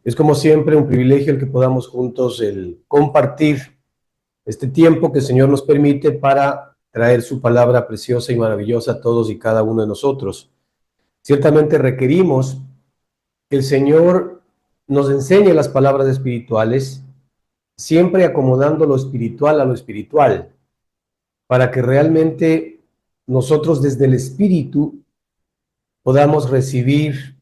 Es como siempre un privilegio el que podamos juntos el compartir este tiempo que el Señor nos permite para traer su palabra preciosa y maravillosa a todos y cada uno de nosotros. Ciertamente requerimos que el Señor nos enseñe las palabras espirituales, siempre acomodando lo espiritual a lo espiritual, para que realmente nosotros desde el Espíritu podamos recibir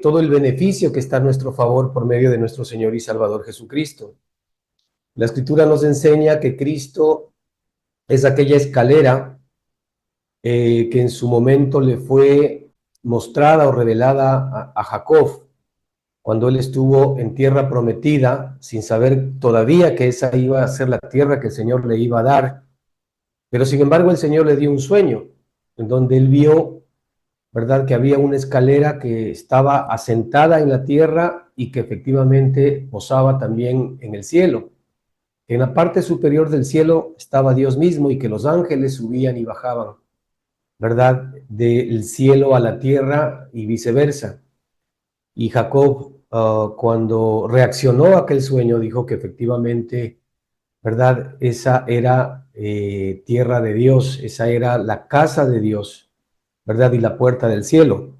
todo el beneficio que está a nuestro favor por medio de nuestro Señor y Salvador Jesucristo. La Escritura nos enseña que Cristo es aquella escalera que en su momento le fue mostrada o revelada a Jacob, cuando él estuvo en tierra prometida, sin saber todavía que esa iba a ser la tierra que el Señor le iba a dar. Pero sin embargo el Señor le dio un sueño, en donde él vio, ¿verdad?, que había una escalera que estaba asentada en la tierra y que efectivamente posaba también en el cielo. En la parte superior del cielo estaba Dios mismo y que los ángeles subían y bajaban, ¿verdad?, del cielo a la tierra y viceversa. Y Jacob, cuando reaccionó a aquel sueño, dijo que efectivamente, ¿verdad?, esa era tierra de Dios, esa era la casa de Dios, ¿verdad?, y la puerta del cielo.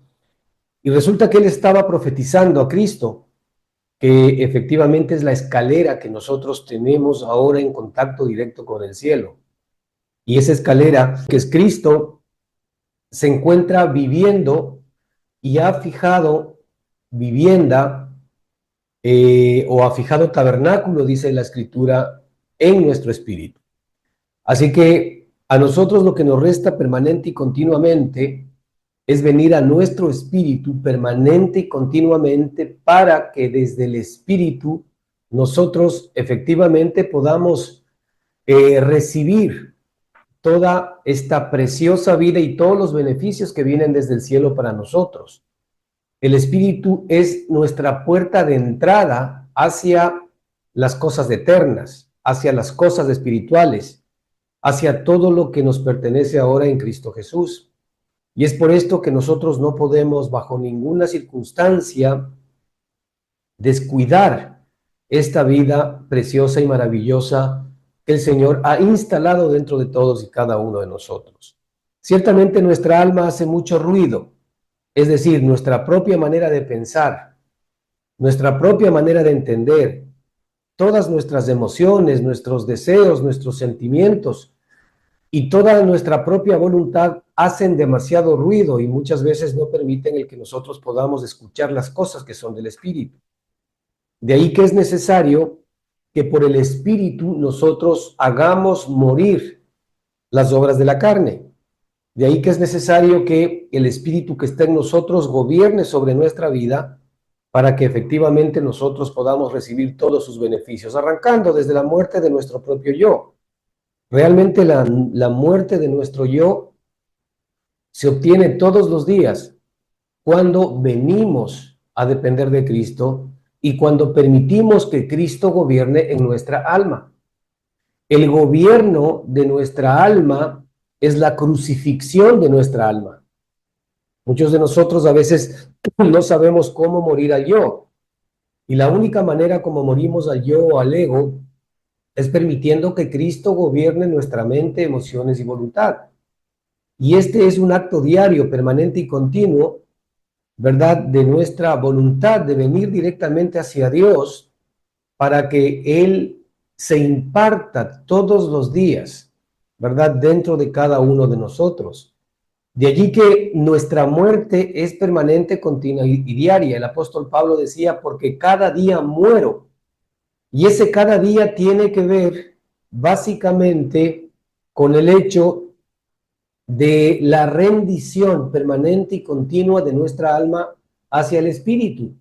Y resulta que él estaba profetizando a Cristo, que efectivamente es la escalera que nosotros tenemos ahora en contacto directo con el cielo. Y esa escalera, que es Cristo, se encuentra viviendo y ha fijado vivienda o ha fijado tabernáculo, dice la Escritura, en nuestro espíritu. Así que a nosotros lo que nos resta permanente y continuamente es venir a nuestro espíritu permanente y continuamente para que desde el espíritu nosotros efectivamente podamos recibir toda esta preciosa vida y todos los beneficios que vienen desde el cielo para nosotros. El espíritu es nuestra puerta de entrada hacia las cosas eternas, hacia las cosas espirituales, hacia todo lo que nos pertenece ahora en Cristo Jesús. Y es por esto que nosotros no podemos bajo ninguna circunstancia descuidar esta vida preciosa y maravillosa que el Señor ha instalado dentro de todos y cada uno de nosotros. Ciertamente nuestra alma hace mucho ruido, es decir, nuestra propia manera de pensar, nuestra propia manera de entender, todas nuestras emociones, nuestros deseos, nuestros sentimientos y toda nuestra propia voluntad hacen demasiado ruido y muchas veces no permiten el que nosotros podamos escuchar las cosas que son del Espíritu. De ahí que es necesario que por el Espíritu nosotros hagamos morir las obras de la carne. De ahí que es necesario que el Espíritu que está en nosotros gobierne sobre nuestra vida para que efectivamente nosotros podamos recibir todos sus beneficios, arrancando desde la muerte de nuestro propio yo. Realmente la muerte de nuestro yo se obtiene todos los días cuando venimos a depender de Cristo y cuando permitimos que Cristo gobierne en nuestra alma. El gobierno de nuestra alma es la crucifixión de nuestra alma. Muchos de nosotros a veces no sabemos cómo morir al yo. Y la única manera como morimos al yo o al ego es permitiendo que Cristo gobierne nuestra mente, emociones y voluntad. Y este es un acto diario, permanente y continuo, ¿verdad?, de nuestra voluntad de venir directamente hacia Dios para que Él se imparta todos los días, ¿verdad?, dentro de cada uno de nosotros. De allí que nuestra muerte es permanente, continua y diaria. El apóstol Pablo decía, porque cada día muero. Y ese cada día tiene que ver básicamente con el hecho de la rendición permanente y continua de nuestra alma hacia el Espíritu.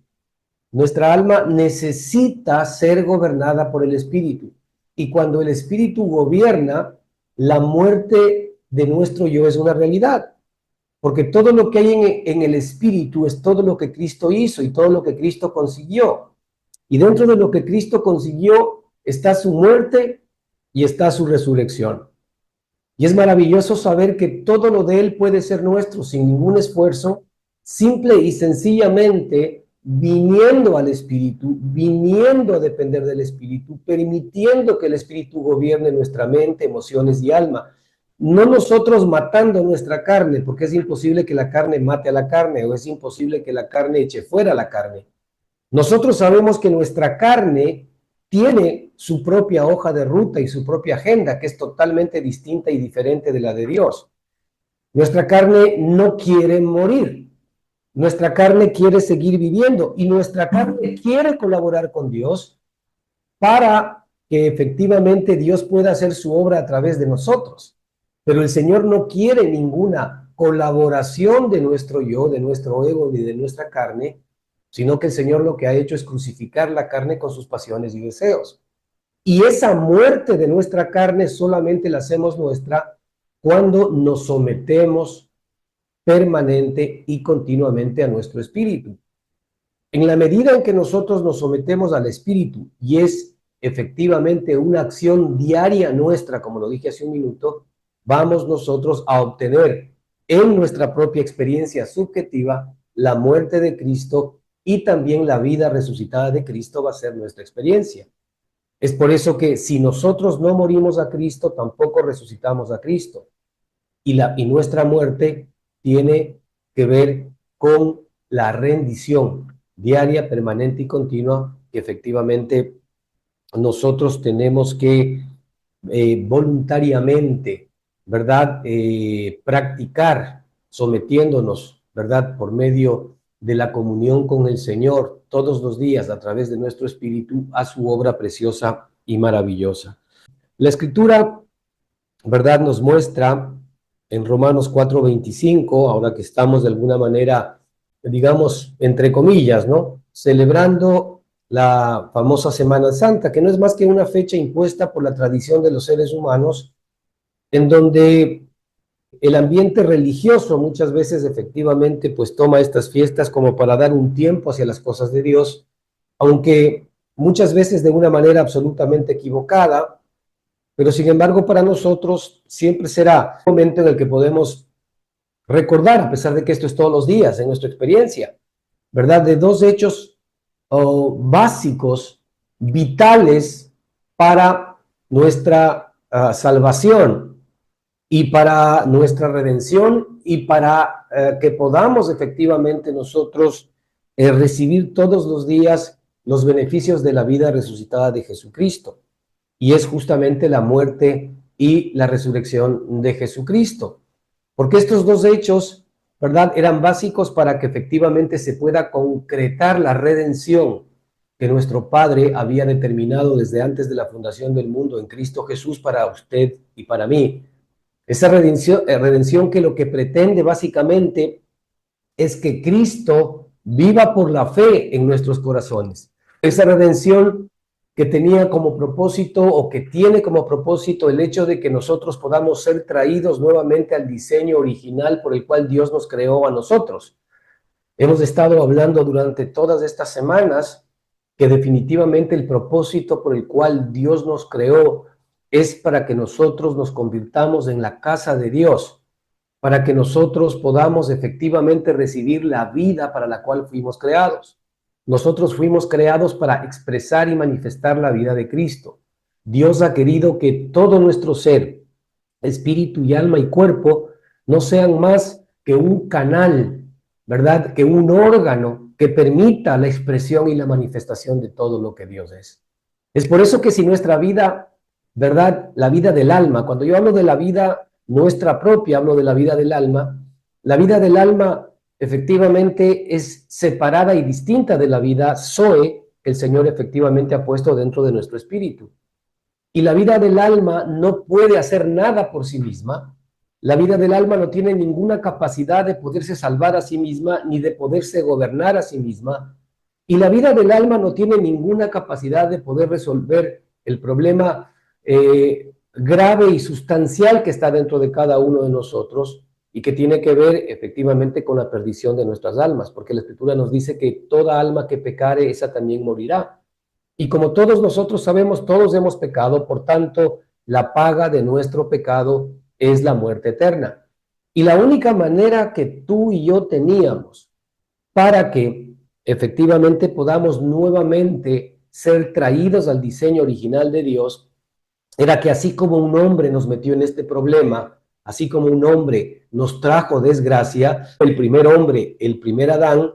Nuestra alma necesita ser gobernada por el Espíritu. Y cuando el Espíritu gobierna, la muerte de nuestro yo es una realidad. Porque todo lo que hay en el Espíritu es todo lo que Cristo hizo y todo lo que Cristo consiguió. Y dentro de lo que Cristo consiguió está su muerte y está su resurrección. Y es maravilloso saber que todo lo de Él puede ser nuestro sin ningún esfuerzo, simple y sencillamente viniendo al Espíritu, viniendo a depender del Espíritu, permitiendo que el Espíritu gobierne nuestra mente, emociones y alma. No nosotros matando nuestra carne, porque es imposible que la carne mate a la carne, o es imposible que la carne eche fuera la carne. Nosotros sabemos que nuestra carne tiene su propia hoja de ruta y su propia agenda, que es totalmente distinta y diferente de la de Dios. Nuestra carne no quiere morir. Nuestra carne quiere seguir viviendo y nuestra carne quiere colaborar con Dios para que efectivamente Dios pueda hacer su obra a través de nosotros. Pero el Señor no quiere ninguna colaboración de nuestro yo, de nuestro ego ni de nuestra carne, sino que el Señor lo que ha hecho es crucificar la carne con sus pasiones y deseos. Y esa muerte de nuestra carne solamente la hacemos nuestra cuando nos sometemos permanente y continuamente a nuestro espíritu. En la medida en que nosotros nos sometemos al espíritu y es efectivamente una acción diaria nuestra, como lo dije hace un minuto, vamos nosotros a obtener en nuestra propia experiencia subjetiva la muerte de Cristo y también la vida resucitada de Cristo va a ser nuestra experiencia. Es por eso que si nosotros no morimos a Cristo, tampoco resucitamos a Cristo. Y nuestra muerte tiene que ver con la rendición diaria, permanente y continua que efectivamente nosotros tenemos que voluntariamente, ¿verdad? Practicar, sometiéndonos, ¿verdad? Por medio de la comunión con el Señor todos los días a través de nuestro espíritu a su obra preciosa y maravillosa. La Escritura, ¿verdad? Nos muestra en Romanos 4:25, ahora que estamos de alguna manera, digamos, entre comillas, ¿no? Celebrando la famosa Semana Santa, que no es más que una fecha impuesta por la tradición de los seres humanos, en donde el ambiente religioso muchas veces efectivamente pues toma estas fiestas como para dar un tiempo hacia las cosas de Dios, aunque muchas veces de una manera absolutamente equivocada, pero sin embargo para nosotros siempre será un momento en el que podemos recordar, a pesar de que esto es todos los días en nuestra experiencia, ¿verdad? De dos hechos básicos, vitales para nuestra salvación y para nuestra redención y para que podamos efectivamente nosotros recibir todos los días los beneficios de la vida resucitada de Jesucristo. Y es justamente la muerte y la resurrección de Jesucristo. Porque estos dos hechos, ¿verdad?, eran básicos para que efectivamente se pueda concretar la redención que nuestro Padre había determinado desde antes de la fundación del mundo en Cristo Jesús para usted y para mí. Esa redención que lo que pretende básicamente es que Cristo viva por la fe en nuestros corazones. Esa redención que tenía como propósito o que tiene como propósito el hecho de que nosotros podamos ser traídos nuevamente al diseño original por el cual Dios nos creó a nosotros. Hemos estado hablando durante todas estas semanas que definitivamente el propósito por el cual Dios nos creó es para que nosotros nos convirtamos en la casa de Dios, para que nosotros podamos efectivamente recibir la vida para la cual fuimos creados. Nosotros fuimos creados para expresar y manifestar la vida de Cristo. Dios ha querido que todo nuestro ser, espíritu y alma y cuerpo, no sean más que un canal, ¿verdad? Que un órgano que permita la expresión y la manifestación de todo lo que Dios es. Es por eso que si nuestra vida, ¿verdad? La vida del alma, cuando yo hablo de la vida nuestra propia, hablo de la vida del alma, la vida del alma efectivamente es separada y distinta de la vida Zoe que el Señor efectivamente ha puesto dentro de nuestro espíritu. Y la vida del alma no puede hacer nada por sí misma. La vida del alma no tiene ninguna capacidad de poderse salvar a sí misma ni de poderse gobernar a sí misma. Y la vida del alma no tiene ninguna capacidad de poder resolver el problema grave y sustancial que está dentro de cada uno de nosotros y que tiene que ver efectivamente con la perdición de nuestras almas, porque la Escritura nos dice que toda alma que pecare, esa también morirá. Y como todos nosotros sabemos, todos hemos pecado, por tanto, la paga de nuestro pecado es la muerte eterna. Y la única manera que tú y yo teníamos para que efectivamente podamos nuevamente ser traídos al diseño original de Dios, era que así como un hombre nos metió en este problema, así como un hombre nos trajo desgracia, el primer hombre, el primer Adán,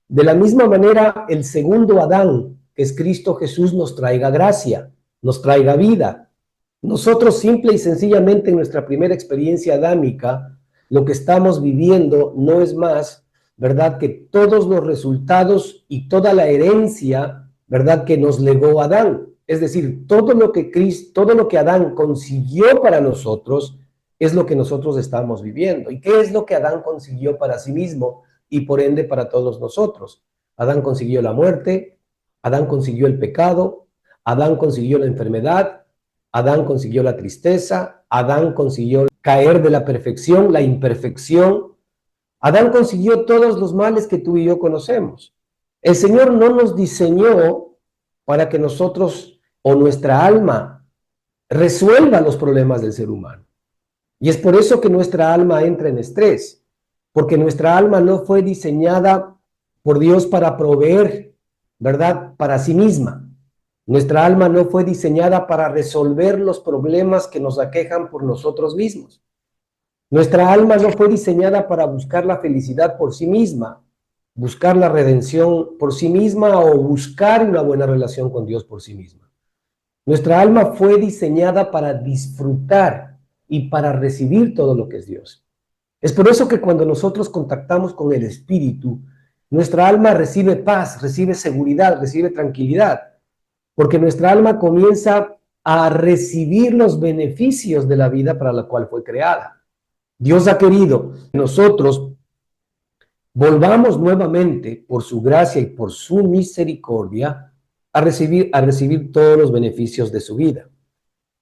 de la misma manera el segundo Adán, que es Cristo Jesús, nos traiga gracia, nos traiga vida. Nosotros simple y sencillamente en nuestra primera experiencia adámica, lo que estamos viviendo no es más, ¿verdad?, que todos los resultados y toda la herencia, ¿verdad?, que nos legó Adán. Es decir, todo lo que Adán consiguió para nosotros es lo que nosotros estamos viviendo. ¿Y qué es lo que Adán consiguió para sí mismo y por ende para todos nosotros? Adán consiguió la muerte, Adán consiguió el pecado, Adán consiguió la enfermedad, Adán consiguió la tristeza, Adán consiguió caer de la perfección, la imperfección. Adán consiguió todos los males que tú y yo conocemos. El Señor no nos diseñó para que nosotros o nuestra alma resuelva los problemas del ser humano. Y es por eso que nuestra alma entra en estrés, porque nuestra alma no fue diseñada por Dios para proveer, ¿verdad?, para sí misma. Nuestra alma no fue diseñada para resolver los problemas que nos aquejan por nosotros mismos. Nuestra alma no fue diseñada para buscar la felicidad por sí misma, buscar la redención por sí misma o buscar una buena relación con Dios por sí misma. Nuestra alma fue diseñada para disfrutar y para recibir todo lo que es Dios. Es por eso que cuando nosotros contactamos con el Espíritu, nuestra alma recibe paz, recibe seguridad, recibe tranquilidad, porque nuestra alma comienza a recibir los beneficios de la vida para la cual fue creada. Dios ha querido que nosotros volvamos nuevamente, por su gracia y por su misericordia, a recibir todos los beneficios de su vida.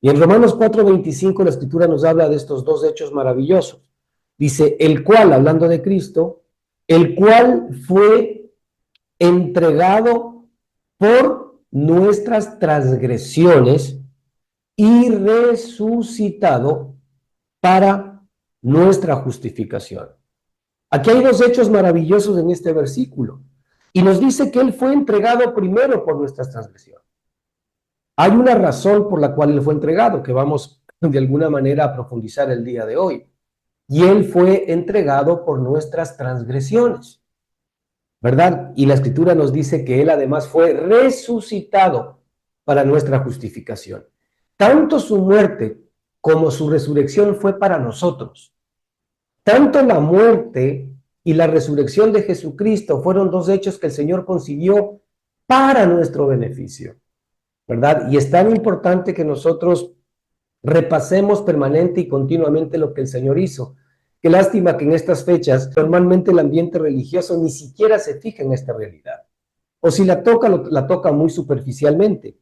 Y en Romanos 4:25 la Escritura nos habla de estos dos hechos maravillosos. Dice, el cual, hablando de Cristo, el cual fue entregado por nuestras transgresiones y resucitado para nuestra justificación. Aquí hay dos hechos maravillosos en este versículo. Y nos dice que Él fue entregado primero por nuestras transgresiones. Hay una razón por la cual Él fue entregado, que vamos de alguna manera a profundizar el día de hoy. Y Él fue entregado por nuestras transgresiones, ¿verdad? Y la Escritura nos dice que Él además fue resucitado para nuestra justificación. Tanto su muerte como su resurrección fue para nosotros. Tanto la muerte y la resurrección de Jesucristo fueron dos hechos que el Señor consiguió para nuestro beneficio, ¿verdad? Y es tan importante que nosotros repasemos permanente y continuamente lo que el Señor hizo. Qué lástima que en estas fechas normalmente el ambiente religioso ni siquiera se fija en esta realidad. O si la toca muy superficialmente.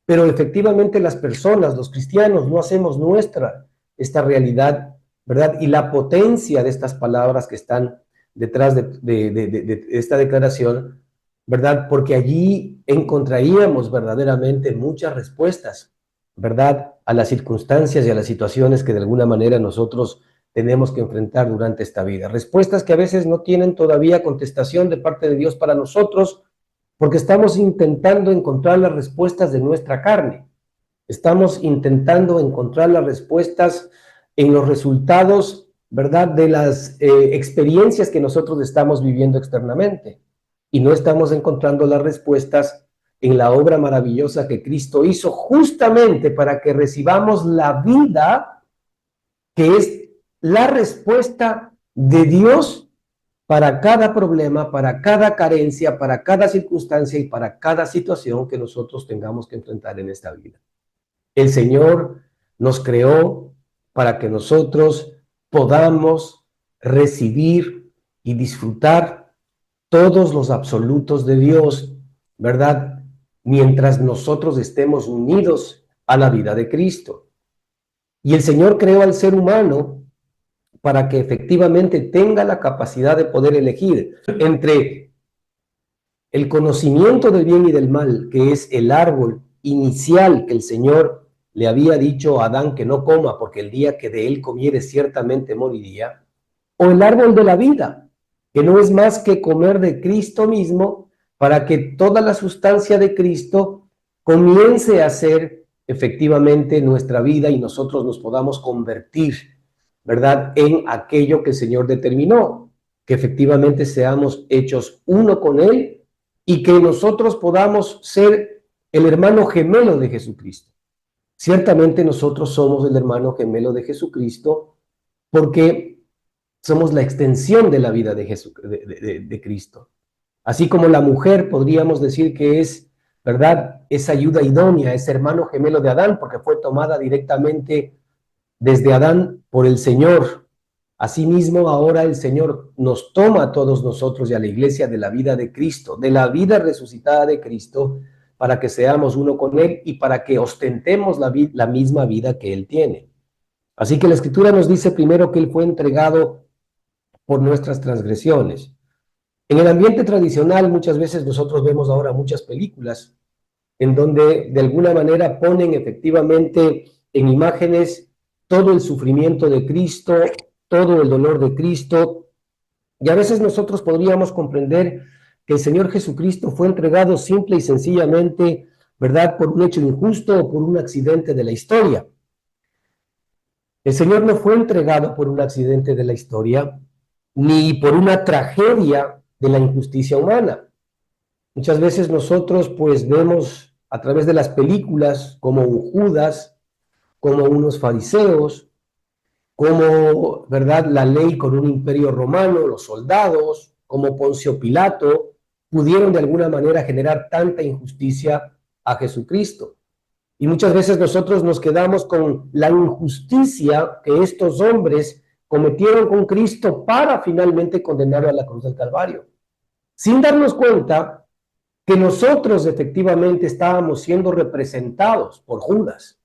Pero efectivamente las personas, los cristianos, no hacemos nuestra esta realidad, ¿verdad? Y la potencia de estas palabras que están detrás de esta declaración, ¿verdad? Porque allí encontraríamos verdaderamente muchas respuestas, ¿verdad?, a las circunstancias y a las situaciones que de alguna manera nosotros tenemos que enfrentar durante esta vida. Respuestas que a veces no tienen todavía contestación de parte de Dios para nosotros, porque estamos intentando encontrar las respuestas de nuestra carne. Estamos intentando encontrar las respuestas en los resultados, ¿verdad?, de las experiencias que nosotros estamos viviendo externamente. Y no estamos encontrando las respuestas en la obra maravillosa que Cristo hizo justamente para que recibamos la vida, que es la respuesta de Dios para cada problema, para cada carencia, para cada circunstancia y para cada situación que nosotros tengamos que enfrentar en esta vida. El Señor nos creó para que nosotros podamos recibir y disfrutar todos los absolutos de Dios, ¿verdad?, mientras nosotros estemos unidos a la vida de Cristo. Y el Señor creó al ser humano para que efectivamente tenga la capacidad de poder elegir entre el conocimiento del bien y del mal, que es el árbol inicial que el Señor le había dicho a Adán que no coma, porque el día que de él comiere ciertamente moriría, o el árbol de la vida, que no es más que comer de Cristo mismo para que toda la sustancia de Cristo comience a ser efectivamente nuestra vida y nosotros nos podamos convertir, ¿verdad?, en aquello que el Señor determinó, que efectivamente seamos hechos uno con Él y que nosotros podamos ser el hermano gemelo de Jesucristo. Ciertamente nosotros somos el hermano gemelo de Jesucristo porque somos la extensión de la vida de Cristo. Así como la mujer podríamos decir que es, ¿verdad?, esa ayuda idónea, ese hermano gemelo de Adán, porque fue tomada directamente desde Adán por el Señor. Asimismo, ahora el Señor nos toma a todos nosotros y a la iglesia de la vida de Cristo, de la vida resucitada de Cristo, para que seamos uno con Él y para que ostentemos la misma vida que Él tiene. Así que la Escritura nos dice primero que Él fue entregado por nuestras transgresiones. En el ambiente tradicional, muchas veces nosotros vemos ahora muchas películas en donde de alguna manera ponen efectivamente en imágenes todo el sufrimiento de Cristo, todo el dolor de Cristo, y a veces nosotros podríamos comprender que el Señor Jesucristo fue entregado simple y sencillamente, ¿verdad?, por un hecho injusto o por un accidente de la historia. El Señor no fue entregado por un accidente de la historia, ni por una tragedia de la injusticia humana. Muchas veces nosotros pues vemos a través de las películas como un Judas, como unos fariseos, como, ¿verdad?, la ley con un imperio romano, los soldados, como Poncio Pilato, pudieron de alguna manera generar tanta injusticia a Jesucristo. Y muchas veces nosotros nos quedamos con la injusticia que estos hombres cometieron con Cristo para finalmente condenarlo a la cruz del Calvario, sin darnos cuenta que nosotros efectivamente estábamos siendo representados por Judas,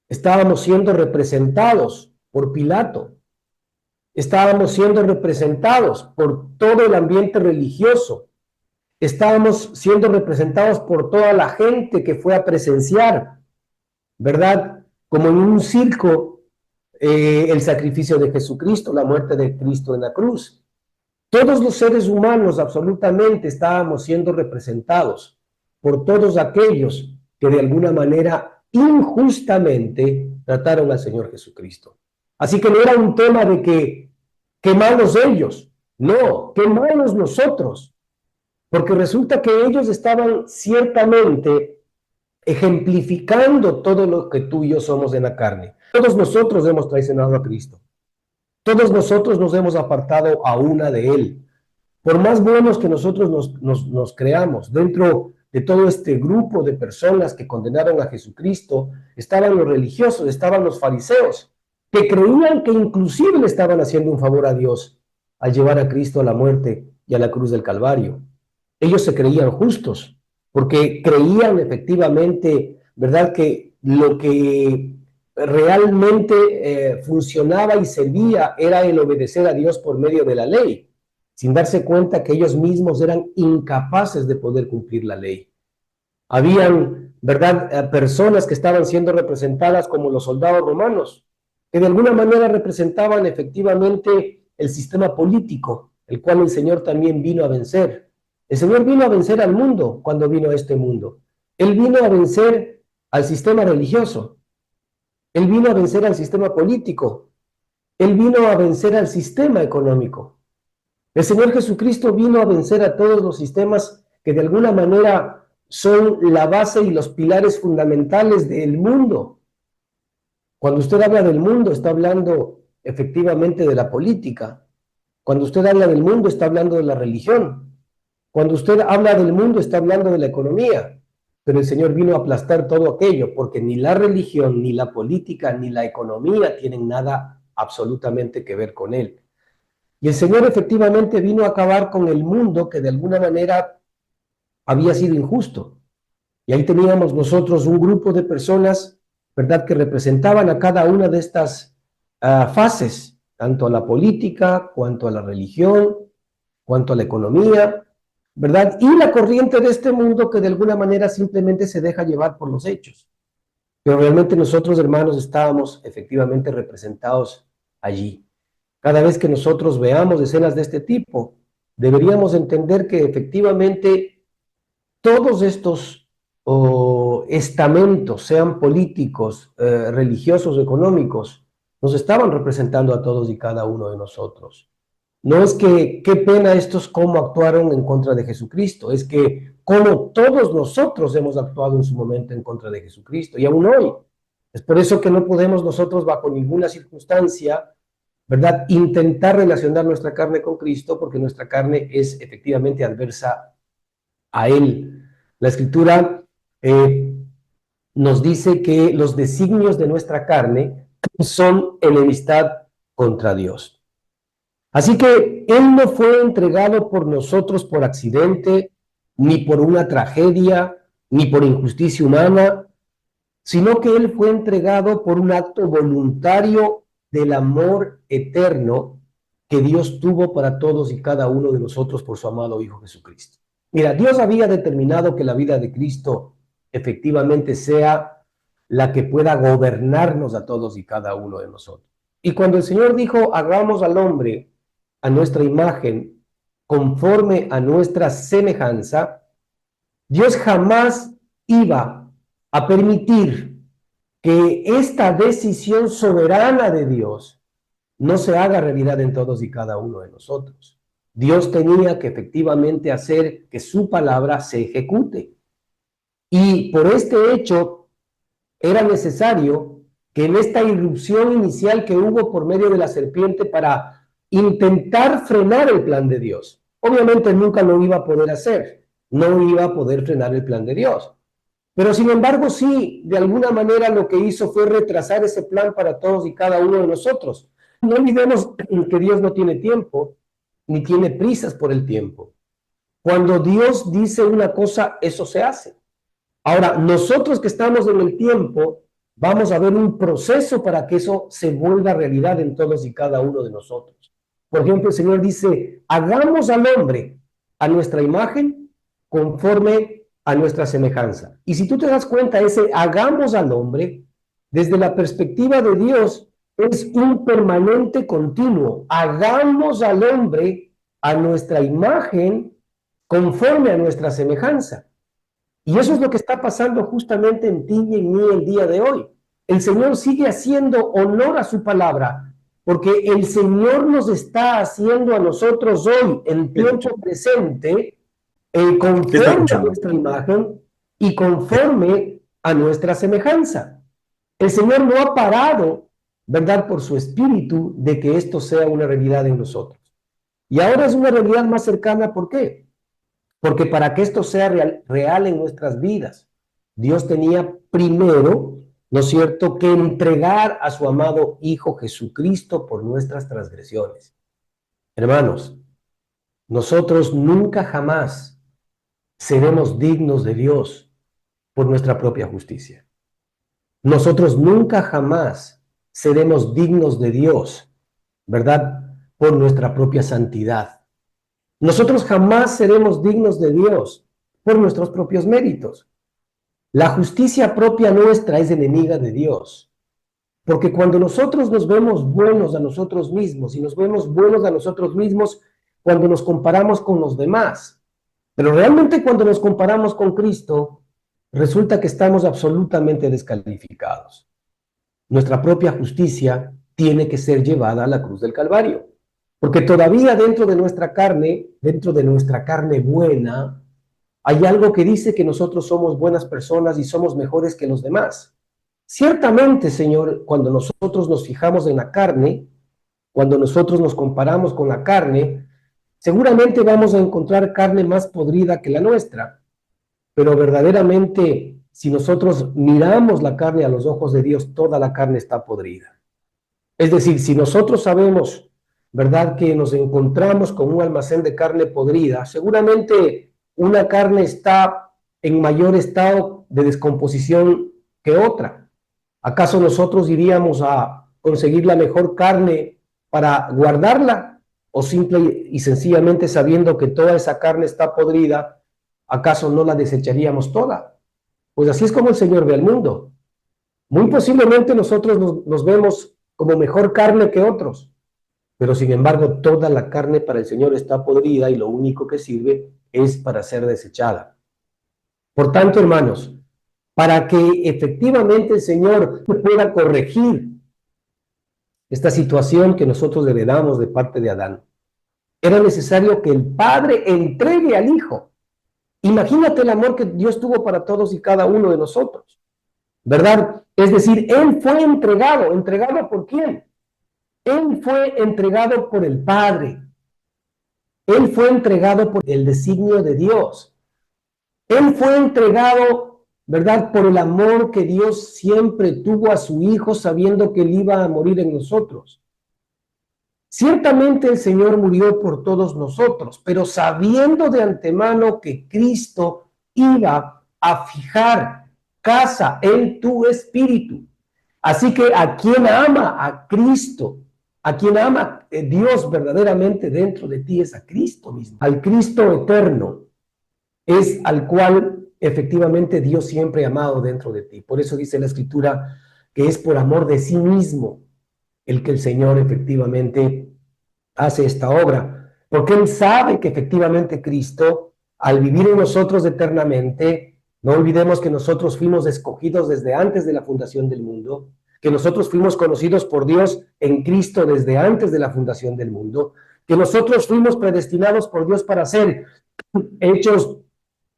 estábamos siendo representados por Pilato, estábamos siendo representados por todo el ambiente religioso, estábamos siendo representados por toda la gente que fue a presenciar, ¿verdad?, como en un circo, el sacrificio de Jesucristo, la muerte de Cristo en la cruz. Todos los seres humanos absolutamente estábamos siendo representados por todos aquellos que de alguna manera injustamente trataron al Señor Jesucristo. Así que no era un tema de que qué malos ellos, no, qué malos nosotros, porque resulta que ellos estaban ciertamente ejemplificando todo lo que tú y yo somos en la carne. Todos nosotros hemos traicionado a Cristo. Todos nosotros nos hemos apartado a una de Él. Por más buenos que nosotros nos creamos, dentro de todo este grupo de personas que condenaron a Jesucristo, estaban los religiosos, estaban los fariseos, que creían que inclusive le estaban haciendo un favor a Dios al llevar a Cristo a la muerte y a la cruz del Calvario. Ellos se creían justos, porque creían efectivamente, ¿verdad?, que lo que realmente funcionaba y servía era el obedecer a Dios por medio de la ley, sin darse cuenta que ellos mismos eran incapaces de poder cumplir la ley. Habían, ¿verdad?, personas que estaban siendo representadas como los soldados romanos, que de alguna manera representaban efectivamente el sistema político, el cual el Señor también vino a vencer. El Señor vino a vencer al mundo cuando vino a este mundo. Él vino a vencer al sistema religioso. Él vino a vencer al sistema político. Él vino a vencer al sistema económico. El Señor Jesucristo vino a vencer a todos los sistemas que de alguna manera son la base y los pilares fundamentales del mundo. Cuando usted habla del mundo, está hablando efectivamente de la política. Cuando usted habla del mundo, está hablando de la religión. Cuando usted habla del mundo, está hablando de la economía. Pero el Señor vino a aplastar todo aquello, porque ni la religión, ni la política, ni la economía tienen nada absolutamente que ver con Él. Y el Señor efectivamente vino a acabar con el mundo que de alguna manera había sido injusto. Y ahí teníamos nosotros un grupo de personas, ¿verdad?, que representaban a cada una de estas fases, tanto a la política, cuanto a la religión, cuanto a la economía, ¿verdad? Y la corriente de este mundo que de alguna manera simplemente se deja llevar por los hechos. Pero realmente nosotros, hermanos, estábamos efectivamente representados allí. Cada vez que nosotros veamos escenas de este tipo, deberíamos entender que efectivamente todos estos estamentos, sean políticos, religiosos, económicos, nos estaban representando a todos y cada uno de nosotros. No es que qué pena estos cómo actuaron en contra de Jesucristo, es que como todos nosotros hemos actuado en su momento en contra de Jesucristo, y aún hoy. Es por eso que no podemos nosotros bajo ninguna circunstancia, ¿verdad?, intentar relacionar nuestra carne con Cristo, porque nuestra carne es efectivamente adversa a Él. La Escritura nos dice que los designios de nuestra carne son enemistad contra Dios. Así que Él no fue entregado por nosotros por accidente, ni por una tragedia, ni por injusticia humana, sino que Él fue entregado por un acto voluntario del amor eterno que Dios tuvo para todos y cada uno de nosotros por su amado Hijo Jesucristo. Mira, Dios había determinado que la vida de Cristo efectivamente sea la que pueda gobernarnos a todos y cada uno de nosotros. Y cuando el Señor dijo, hagamos al hombre a nuestra imagen, conforme a nuestra semejanza, Dios jamás iba a permitir que esta decisión soberana de Dios no se haga realidad en todos y cada uno de nosotros. Dios tenía que efectivamente hacer que su palabra se ejecute. Y por este hecho era necesario que en esta irrupción inicial que hubo por medio de la serpiente para intentar frenar el plan de Dios, obviamente nunca lo iba a poder hacer, no iba a poder frenar el plan de Dios. Pero sin embargo, sí, de alguna manera lo que hizo fue retrasar ese plan para todos y cada uno de nosotros. No olvidemos que Dios no tiene tiempo, ni tiene prisas por el tiempo. Cuando Dios dice una cosa, eso se hace. Ahora, nosotros que estamos en el tiempo, vamos a ver un proceso para que eso se vuelva realidad en todos y cada uno de nosotros. Por ejemplo, el Señor dice, hagamos al hombre a nuestra imagen conforme a nuestra semejanza. Y si tú te das cuenta, ese hagamos al hombre, desde la perspectiva de Dios, es un permanente continuo. Hagamos al hombre a nuestra imagen conforme a nuestra semejanza. Y eso es lo que está pasando justamente en ti y en mí el día de hoy. El Señor sigue haciendo honor a su palabra, porque el Señor nos está haciendo a nosotros hoy, en tiempo presente, conforme a nuestra imagen y conforme a nuestra semejanza. El Señor no ha parado, ¿verdad?, por su espíritu, de que esto sea una realidad en nosotros. Y ahora es una realidad más cercana, ¿por qué? Porque para que esto sea real en nuestras vidas, Dios tenía primero, ¿no es cierto?, que entregar a su amado Hijo Jesucristo por nuestras transgresiones. Hermanos, nosotros nunca jamás seremos dignos de Dios por nuestra propia justicia. Nosotros nunca jamás seremos dignos de Dios, ¿verdad?, por nuestra propia santidad. Nosotros jamás seremos dignos de Dios por nuestros propios méritos. La justicia propia nuestra es enemiga de Dios, porque cuando nosotros nos vemos buenos a nosotros mismos, y nos vemos buenos a nosotros mismos cuando nos comparamos con los demás, pero realmente cuando nos comparamos con Cristo, resulta que estamos absolutamente descalificados. Nuestra propia justicia tiene que ser llevada a la cruz del Calvario. Porque todavía dentro de nuestra carne buena, hay algo que dice que nosotros somos buenas personas y somos mejores que los demás. Ciertamente, Señor, cuando nosotros nos fijamos en la carne, cuando nosotros nos comparamos con la carne, seguramente vamos a encontrar carne más podrida que la nuestra. Pero verdaderamente, si nosotros miramos la carne a los ojos de Dios, toda la carne está podrida. Es decir, si nosotros sabemos, ¿verdad?, que nos encontramos con un almacén de carne podrida, seguramente una carne está en mayor estado de descomposición que otra. ¿Acaso nosotros iríamos a conseguir la mejor carne para guardarla? ¿O simple y sencillamente sabiendo que toda esa carne está podrida, acaso no la desecharíamos toda? Pues así es como el Señor ve al mundo. Muy posiblemente nosotros nos vemos como mejor carne que otros, pero sin embargo toda la carne para el Señor está podrida y lo único que sirve es para ser desechada. Por tanto, hermanos, para que efectivamente el Señor pueda corregir esta situación que nosotros heredamos de parte de Adán, era necesario que el Padre entregue al Hijo. Imagínate el amor que Dios tuvo para todos y cada uno de nosotros, ¿verdad? Es decir, Él fue entregado. ¿Entregado por quién? Él fue entregado por el Padre. Él fue entregado por el designio de Dios. Él fue entregado, ¿verdad? Por el amor que Dios siempre tuvo a su Hijo, sabiendo que Él iba a morir en nosotros. Ciertamente el Señor murió por todos nosotros, pero sabiendo de antemano que Cristo iba a fijar casa en tu espíritu. Así que a quien ama a Cristo, a quien ama Dios verdaderamente dentro de ti, es a Cristo mismo, al Cristo eterno, es al cual efectivamente Dios siempre ha amado dentro de ti. Por eso dice la Escritura que es por amor de sí mismo el que el Señor efectivamente hace esta obra, porque Él sabe que efectivamente Cristo, al vivir en nosotros eternamente, no olvidemos que nosotros fuimos escogidos desde antes de la fundación del mundo, que nosotros fuimos conocidos por Dios en Cristo desde antes de la fundación del mundo, que nosotros fuimos predestinados por Dios para ser hechos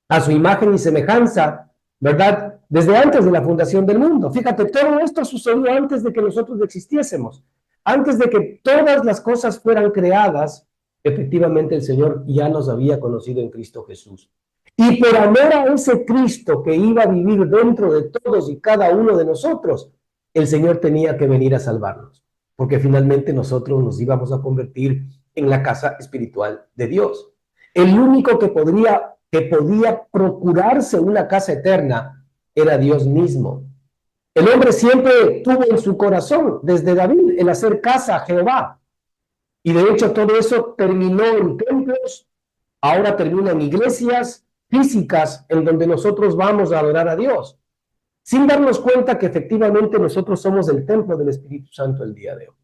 a su imagen y semejanza, ¿verdad? Desde antes de la fundación del mundo. Fíjate, todo esto sucedió antes de que nosotros existiésemos. Antes de que todas las cosas fueran creadas, efectivamente el Señor ya nos había conocido en Cristo Jesús. Y por amor a ese Cristo que iba a vivir dentro de todos y cada uno de nosotros, el Señor tenía que venir a salvarnos, porque finalmente nosotros nos íbamos a convertir en la casa espiritual de Dios. El único que podía procurarse una casa eterna era Dios mismo. El hombre siempre tuvo en su corazón, desde David, el hacer casa a Jehová. Y de hecho todo eso terminó en templos, ahora termina en iglesias físicas en donde nosotros vamos a adorar a Dios, sin darnos cuenta que efectivamente nosotros somos el templo del Espíritu Santo el día de hoy.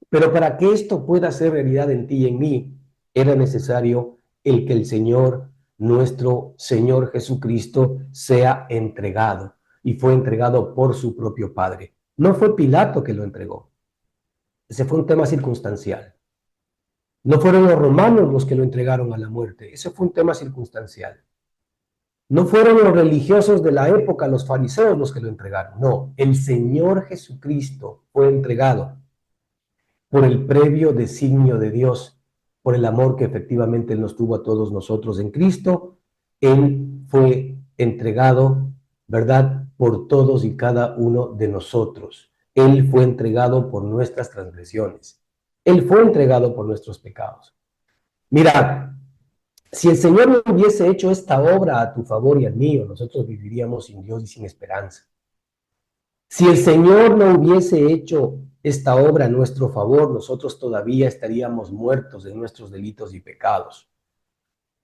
Pero para que esto pueda ser realidad en ti y en mí, era necesario el que el Señor, nuestro Señor Jesucristo, sea entregado. Y fue entregado por su propio Padre. No fue Pilato que lo entregó. Ese fue un tema circunstancial. No fueron los romanos los que lo entregaron a la muerte. Ese fue un tema circunstancial. No fueron los religiosos de la época, los fariseos, los que lo entregaron. No, el Señor Jesucristo fue entregado por el previo designio de Dios, por el amor que efectivamente Él nos tuvo a todos nosotros en Cristo. Él fue entregado, ¿verdad?, por todos y cada uno de nosotros. Él fue entregado por nuestras transgresiones. Él fue entregado por nuestros pecados. Mira, si el Señor no hubiese hecho esta obra a tu favor y al mío, nosotros viviríamos sin Dios y sin esperanza. Si el Señor no hubiese hecho esta obra a nuestro favor, nosotros todavía estaríamos muertos de nuestros delitos y pecados.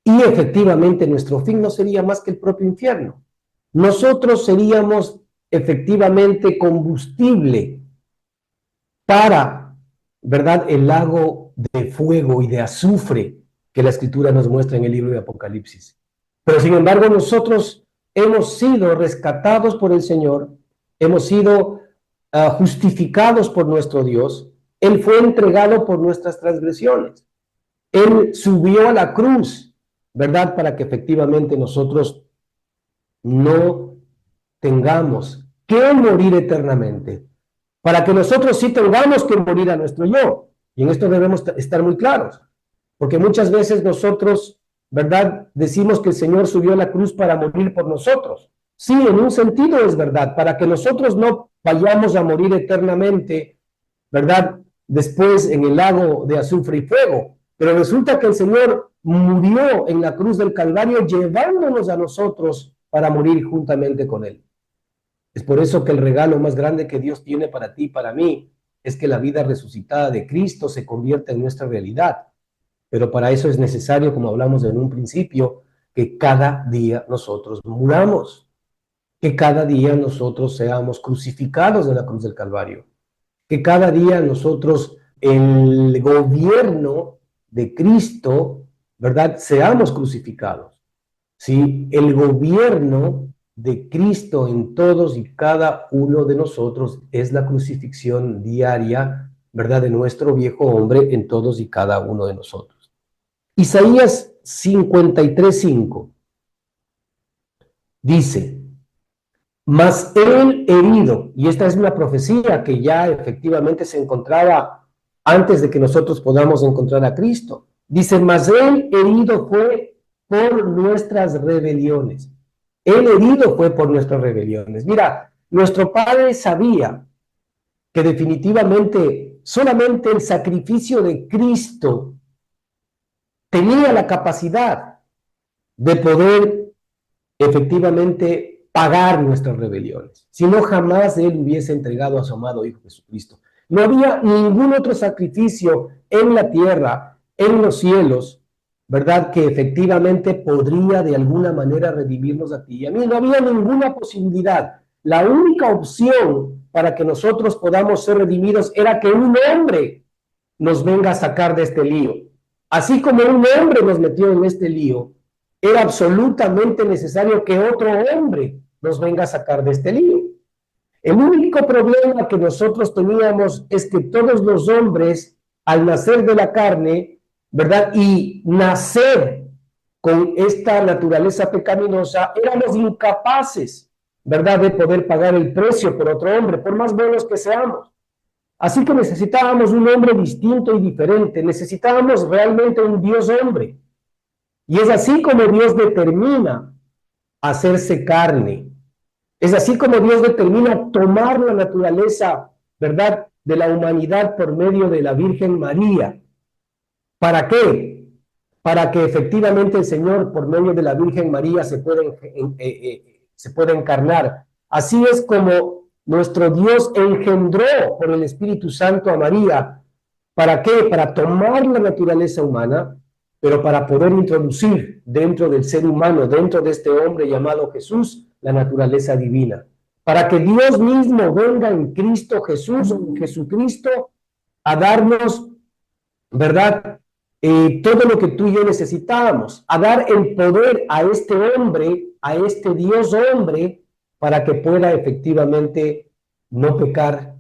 Y efectivamente nuestro fin no sería más que el propio infierno. Nosotros seríamos efectivamente combustible para, ¿verdad?, el lago de fuego y de azufre que la Escritura nos muestra en el libro de Apocalipsis. Pero sin embargo nosotros hemos sido rescatados por el Señor, hemos sido justificados por nuestro Dios. Él fue entregado por nuestras transgresiones. Él subió a la cruz, ¿verdad?, para que efectivamente nosotros no tengamos que morir eternamente, para que nosotros sí tengamos que morir a nuestro yo. Y en esto debemos estar muy claros, porque muchas veces nosotros, ¿verdad?, decimos que el Señor subió a la cruz para morir por nosotros. Sí, en un sentido es verdad, para que nosotros no vayamos a morir eternamente, ¿verdad?, después en el lago de azufre y fuego. Pero resulta que el Señor murió en la cruz del Calvario llevándonos a nosotros para morir juntamente con Él. Es por eso que el regalo más grande que Dios tiene para ti y para mí es que la vida resucitada de Cristo se convierta en nuestra realidad. Pero para eso es necesario, como hablamos en un principio, que cada día nosotros muramos, que cada día nosotros seamos crucificados en la cruz del Calvario, que cada día nosotros el gobierno de Cristo, ¿verdad?, seamos crucificados. ¿Sí? El gobierno de Cristo en todos y cada uno de nosotros es la crucifixión diaria, ¿verdad?, de nuestro viejo hombre en todos y cada uno de nosotros. Isaías 53:5 dice: mas él herido, y esta es una profecía que ya efectivamente se encontraba antes de que nosotros podamos encontrar a Cristo. Dice: mas él herido fue por nuestras rebeliones. Él herido fue por nuestras rebeliones. Mira, nuestro Padre sabía que definitivamente solamente el sacrificio de Cristo tenía la capacidad de poder efectivamente pagar nuestras rebeliones. Si no, jamás Él hubiese entregado a su amado Hijo Jesucristo. No había ningún otro sacrificio en la tierra, en los cielos, ¿verdad?, que efectivamente podría de alguna manera redimirnos a ti y a mí. No había ninguna posibilidad. La única opción para que nosotros podamos ser redimidos era que un hombre nos venga a sacar de este lío. Así como un hombre nos metió en este lío, era absolutamente necesario que otro hombre nos venga a sacar de este lío. El único problema que nosotros teníamos es que todos los hombres, al nacer de la carne, ¿verdad?, y nacer con esta naturaleza pecaminosa, éramos incapaces, ¿verdad?, de poder pagar el precio por otro hombre, por más buenos que seamos. Así que necesitábamos un hombre distinto y diferente, necesitábamos realmente un Dios hombre. Y es así como Dios determina hacerse carne. Es así como Dios determina tomar la naturaleza, ¿verdad?, de la humanidad por medio de la Virgen María. ¿Para qué? Para que efectivamente el Señor, por medio de la Virgen María, se pueda encarnar. Así es como nuestro Dios engendró por el Espíritu Santo a María. ¿Para qué? Para tomar la naturaleza humana, pero para poder introducir dentro del ser humano, dentro de este hombre llamado Jesús, la naturaleza divina. Para que Dios mismo venga en Cristo Jesús, en Jesucristo, a darnos, ¿verdad?, todo lo que tú y yo necesitábamos, a dar el poder a este hombre, a este Dios hombre, para que pueda efectivamente no pecar,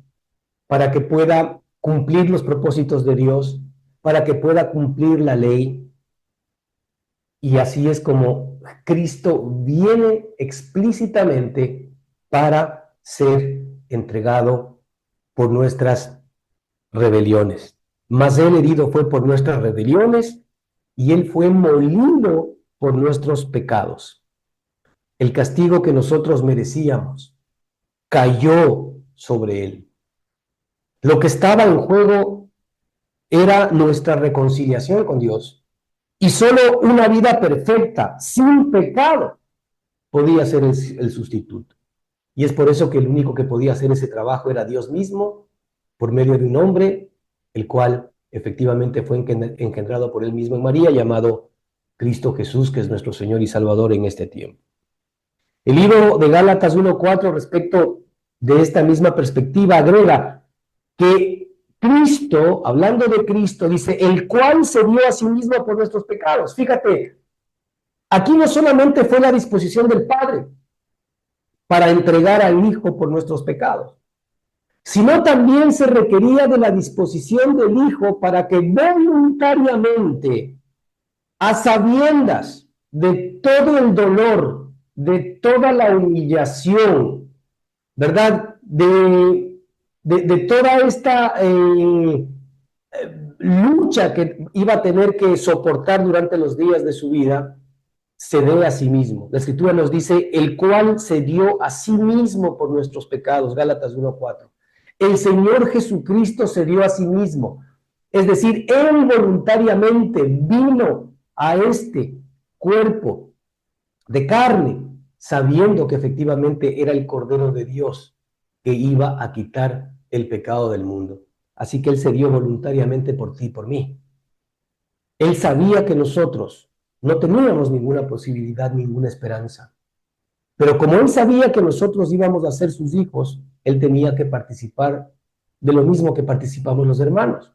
para que pueda cumplir los propósitos de Dios, para que pueda cumplir la ley. Y así es como Cristo viene explícitamente para ser entregado por nuestras rebeliones. Mas él herido fue por nuestras rebeliones y él fue molido por nuestros pecados. El castigo que nosotros merecíamos cayó sobre él. Lo que estaba en juego era nuestra reconciliación con Dios. Y solo una vida perfecta, sin pecado, podía ser el sustituto. Y es por eso que el único que podía hacer ese trabajo era Dios mismo, por medio de un hombre, el cual efectivamente fue engendrado por él mismo en María, llamado Cristo Jesús, que es nuestro Señor y Salvador en este tiempo. El libro de Gálatas 1:4, respecto de esta misma perspectiva, agrega que Cristo, hablando de Cristo, dice: el cual se dio a sí mismo por nuestros pecados. Fíjate, aquí no solamente fue la disposición del Padre para entregar al Hijo por nuestros pecados, sino también se requería de la disposición del Hijo para que voluntariamente, a sabiendas de todo el dolor, de toda la humillación, ¿verdad?, de toda esta lucha que iba a tener que soportar durante los días de su vida, se dé a sí mismo. La Escritura nos dice: el cual se dio a sí mismo por nuestros pecados, Gálatas 1:4. El Señor Jesucristo se dio a sí mismo. Es decir, Él voluntariamente vino a este cuerpo de carne, sabiendo que efectivamente era el Cordero de Dios que iba a quitar el pecado del mundo. Así que Él se dio voluntariamente por ti y por mí. Él sabía que nosotros no teníamos ninguna posibilidad, ninguna esperanza. Pero como Él sabía que nosotros íbamos a ser sus hijos, Él tenía que participar de lo mismo que participamos los hermanos.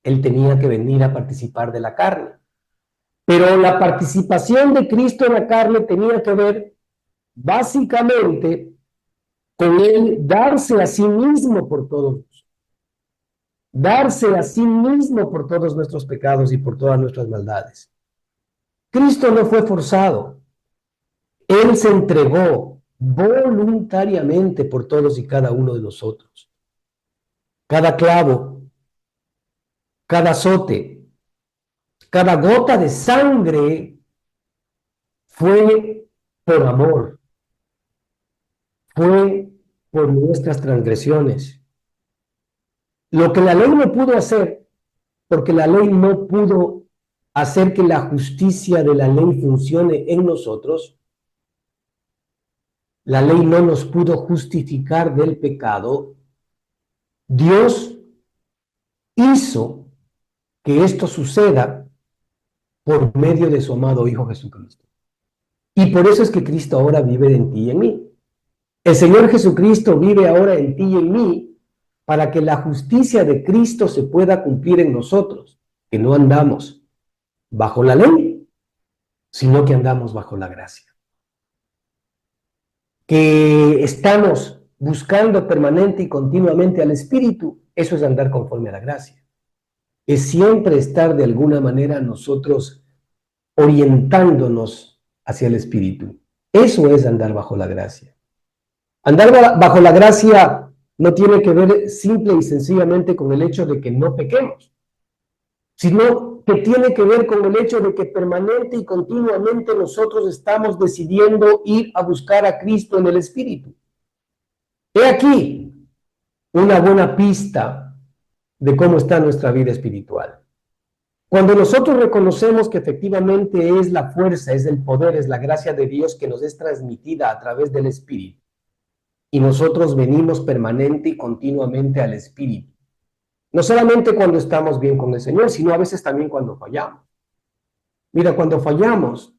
Él tenía que venir a participar de la carne. Pero la participación de Cristo en la carne tenía que ver básicamente con Él darse a sí mismo por todos, darse a sí mismo por todos nuestros pecados y por todas nuestras maldades. Cristo no fue forzado, Él se entregó voluntariamente por todos y cada uno de nosotros. Cada clavo, cada azote, cada gota de sangre fue por amor, fue por nuestras transgresiones. Lo que la ley no pudo hacer, porque la ley no pudo hacer que la justicia de la ley funcione en nosotros, la ley no nos pudo justificar del pecado. Dios hizo que esto suceda por medio de su amado Hijo Jesucristo. Y por eso es que Cristo ahora vive en ti y en mí. El Señor Jesucristo vive ahora en ti y en mí para que la justicia de Cristo se pueda cumplir en nosotros, que no andamos bajo la ley, sino que andamos bajo la gracia. Que estamos buscando permanente y continuamente al Espíritu, eso es andar conforme a la gracia. Es siempre estar de alguna manera nosotros orientándonos hacia el Espíritu. Eso es andar bajo la gracia. Andar bajo la gracia no tiene que ver simple y sencillamente con el hecho de que no pequemos, sino que tiene que ver con el hecho de que permanente y continuamente nosotros estamos decidiendo ir a buscar a Cristo en el Espíritu. He aquí una buena pista de cómo está nuestra vida espiritual. Cuando nosotros reconocemos que efectivamente es la fuerza, es el poder, es la gracia de Dios que nos es transmitida a través del Espíritu, y nosotros venimos permanente y continuamente al Espíritu, no solamente cuando estamos bien con el Señor, sino a veces también cuando fallamos. Mira, cuando fallamos,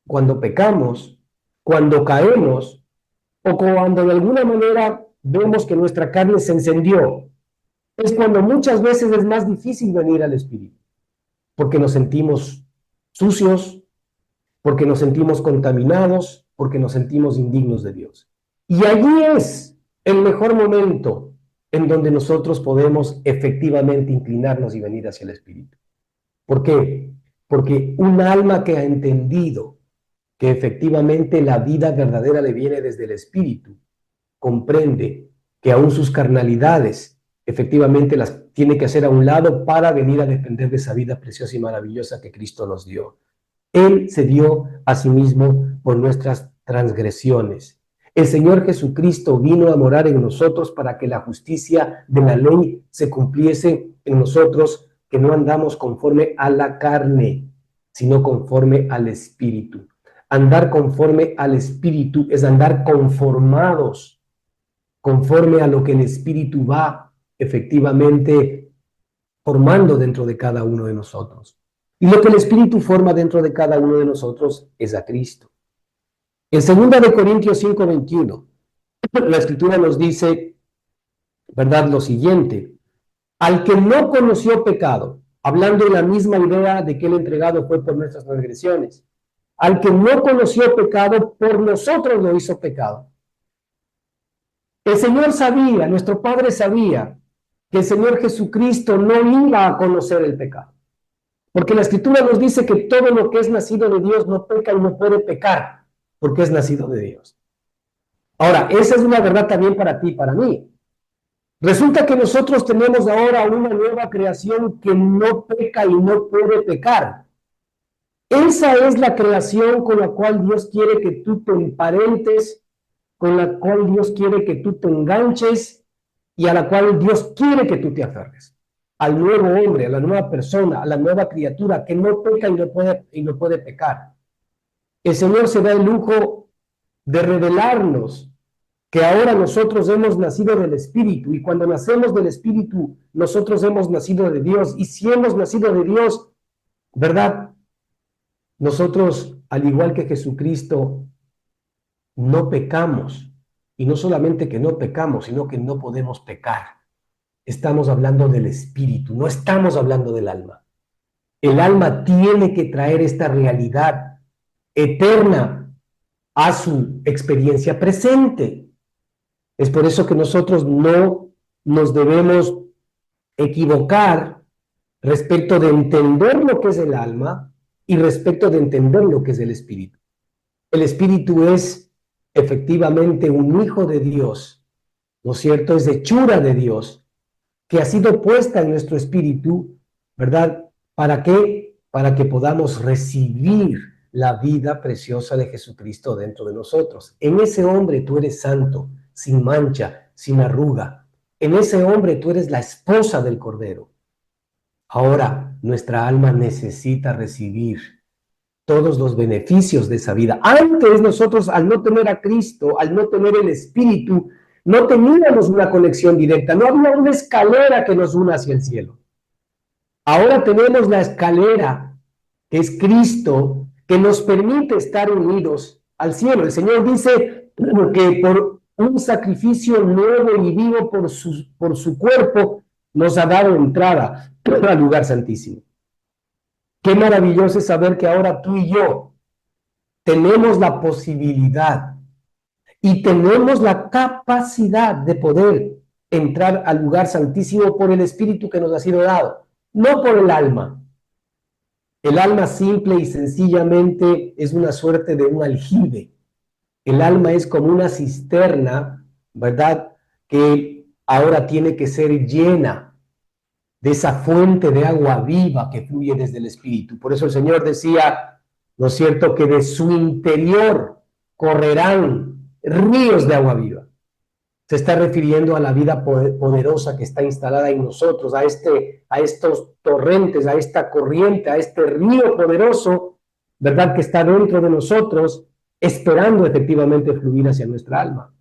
cuando pecamos, cuando caemos, o cuando de alguna manera vemos que nuestra carne se encendió, es cuando muchas veces es más difícil venir al Espíritu, porque nos sentimos sucios, porque nos sentimos contaminados, porque nos sentimos indignos de Dios. Y allí es el mejor momento en donde nosotros podemos efectivamente inclinarnos y venir hacia el Espíritu. ¿Por qué? Porque un alma que ha entendido que efectivamente la vida verdadera le viene desde el Espíritu, comprende que aún sus carnalidades efectivamente las tiene que hacer a un lado para venir a depender de esa vida preciosa y maravillosa que Cristo nos dio. Él se dio a sí mismo por nuestras transgresiones. El Señor Jesucristo vino a morar en nosotros para que la justicia de la ley se cumpliese en nosotros, que no andamos conforme a la carne, sino conforme al Espíritu. Andar conforme al Espíritu es andar conformados, conforme a lo que el Espíritu va efectivamente formando dentro de cada uno de nosotros. Y lo que el Espíritu forma dentro de cada uno de nosotros es a Cristo. En 2 Corintios 5:21, la Escritura nos dice, ¿verdad?, lo siguiente: al que no conoció pecado, hablando de la misma idea de que el entregado fue por nuestras transgresiones, al que no conoció pecado, por nosotros lo hizo pecado. El Señor sabía, nuestro Padre sabía, que el Señor Jesucristo no iba a conocer el pecado. Porque la Escritura nos dice que todo lo que es nacido de Dios no peca y no puede pecar, porque es nacido de Dios. Ahora, esa es una verdad también para ti y para mí. Resulta que nosotros tenemos ahora una nueva creación que no peca y no puede pecar. Esa es la creación con la cual Dios quiere que tú te emparentes, con la cual Dios quiere que tú te enganches y a la cual Dios quiere que tú te aferres. Al nuevo hombre, a la nueva persona, a la nueva criatura que no peca y no puede pecar. El Señor se da el lujo de revelarnos que ahora nosotros hemos nacido del Espíritu, y cuando nacemos del Espíritu, nosotros hemos nacido de Dios, y si hemos nacido de Dios, ¿verdad?, nosotros, al igual que Jesucristo, no pecamos, y no solamente que no pecamos, sino que no podemos pecar. estamos hablando del espíritu, no estamos hablando del alma. El alma tiene que traer esta realidad eterna a su experiencia presente. Es por eso que nosotros no nos debemos equivocar respecto de entender lo que es el alma y respecto de entender lo que es el espíritu. El espíritu es efectivamente un hijo de Dios, ¿no es cierto? Es hechura de Dios, que ha sido puesta en nuestro espíritu, ¿verdad? ¿Para qué? Para que podamos recibir la vida preciosa de Jesucristo dentro de nosotros. En ese hombre tú eres santo, sin mancha, sin arruga. En ese hombre tú eres la esposa del Cordero. Ahora, nuestra alma necesita recibir todos los beneficios de esa vida. Antes nosotros, al no tener a Cristo, al no tener el Espíritu, no teníamos una conexión directa, no había una escalera que nos una hacia el cielo. Ahora tenemos la escalera, que es Cristo, que nos permite estar unidos al cielo. El Señor dice que por un sacrificio nuevo y vivo por su cuerpo, nos ha dado entrada al lugar santísimo. Qué maravilloso es saber que ahora tú y yo tenemos la posibilidad y tenemos la capacidad de poder entrar al lugar santísimo por el Espíritu que nos ha sido dado, no por el alma. El alma simple y sencillamente es una suerte de un aljibe. El alma es como una cisterna, ¿verdad? Que ahora tiene que ser llena de esa fuente de agua viva que fluye desde el Espíritu. Por eso el Señor decía, ¿no es cierto?, que de su interior correrán ríos de agua viva. Se está refiriendo a la vida poderosa que está instalada en nosotros, a estos torrentes, a esta corriente, a este río poderoso, ¿verdad?, que está dentro de nosotros, esperando efectivamente fluir hacia nuestra alma.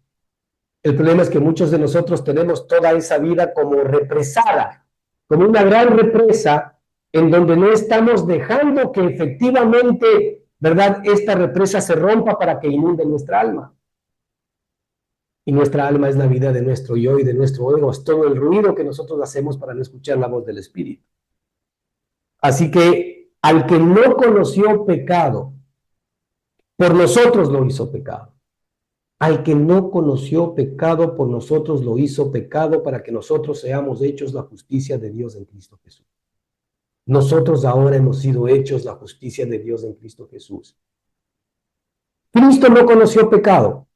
El problema es que muchos de nosotros tenemos toda esa vida como represada, como una gran represa, en donde no estamos dejando que efectivamente, ¿verdad?, esta represa se rompa para que inunde nuestra alma. Y nuestra alma es la vida de nuestro yo y de nuestro ego, es todo el ruido que nosotros hacemos para no escuchar la voz del Espíritu. Así que al que no conoció pecado, por nosotros lo hizo pecado. Al que no conoció pecado, por nosotros lo hizo pecado, para que nosotros seamos hechos la justicia de Dios en Cristo Jesús. Nosotros ahora hemos sido hechos la justicia de Dios en Cristo Jesús. Cristo no conoció pecado,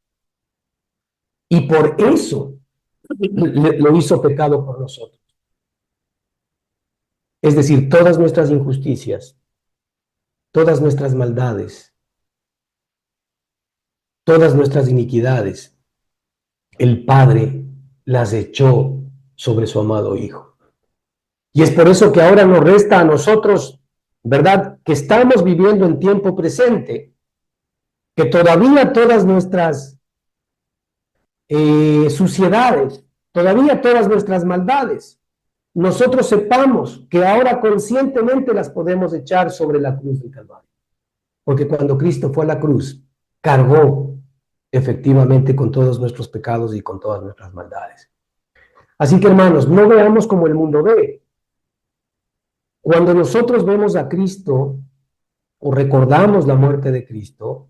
y por eso lo hizo pecado por nosotros. Es decir, todas nuestras injusticias, todas nuestras maldades, todas nuestras iniquidades, el Padre las echó sobre su amado Hijo. Y es por eso que ahora nos resta a nosotros, ¿verdad?, que estamos viviendo en tiempo presente, que todavía todas nuestras suciedades, todavía todas nuestras maldades, nosotros sepamos que ahora conscientemente las podemos echar sobre la cruz del Calvario. Porque cuando Cristo fue a la cruz, cargó efectivamente con todos nuestros pecados y con todas nuestras maldades. Así que, hermanos, no veamos como el mundo ve. Cuando nosotros vemos a Cristo o recordamos la muerte de Cristo,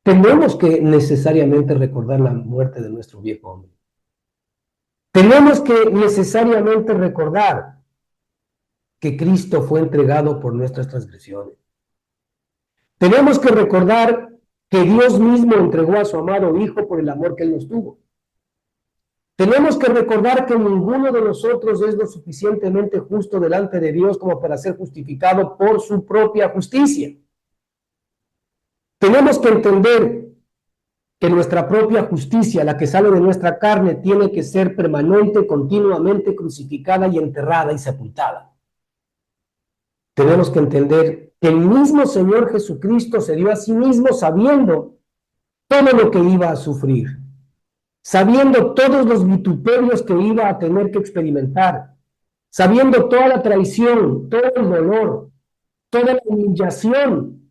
tenemos que necesariamente recordar la muerte de nuestro viejo hombre. Tenemos que necesariamente recordar que Cristo fue entregado por nuestras transgresiones. Tenemos que recordar que Dios mismo entregó a su amado Hijo por el amor que Él nos tuvo. Tenemos que recordar que ninguno de nosotros es lo suficientemente justo delante de Dios como para ser justificado por su propia justicia. Tenemos que entender que nuestra propia justicia, la que sale de nuestra carne, tiene que ser permanente, continuamente crucificada y enterrada y sepultada. Tenemos que entender que el mismo Señor Jesucristo se dio a sí mismo sabiendo todo lo que iba a sufrir, sabiendo todos los vituperios que iba a tener que experimentar, sabiendo toda la traición, todo el dolor, toda la humillación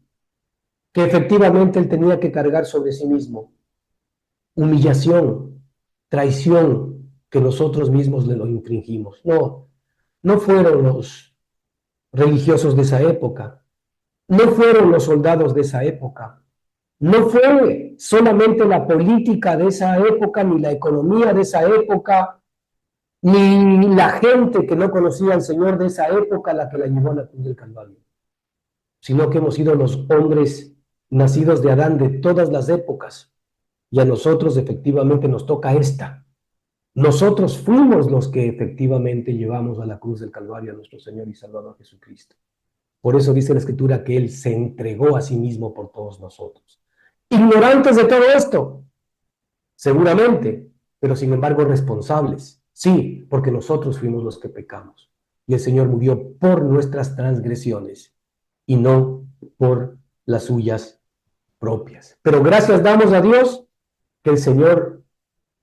que efectivamente Él tenía que cargar sobre sí mismo. Humillación, traición, que nosotros mismos le lo infringimos. No, no fueron los religiosos de esa época, no fueron los soldados de esa época, no fue solamente la política de esa época, ni la economía de esa época, ni la gente que no conocía al Señor de esa época la que la llevó a la cruz del Calvario, sino que hemos sido los hombres nacidos de Adán de todas las épocas, y a nosotros efectivamente nos toca esta. Nosotros fuimos los que efectivamente llevamos a la cruz del Calvario a nuestro Señor y Salvador Jesucristo. Por eso dice la Escritura que Él se entregó a sí mismo por todos nosotros. Ignorantes de todo esto, seguramente, pero sin embargo responsables. Sí, porque nosotros fuimos los que pecamos. Y el Señor murió por nuestras transgresiones y no por las suyas propias. Pero gracias damos a Dios que el Señor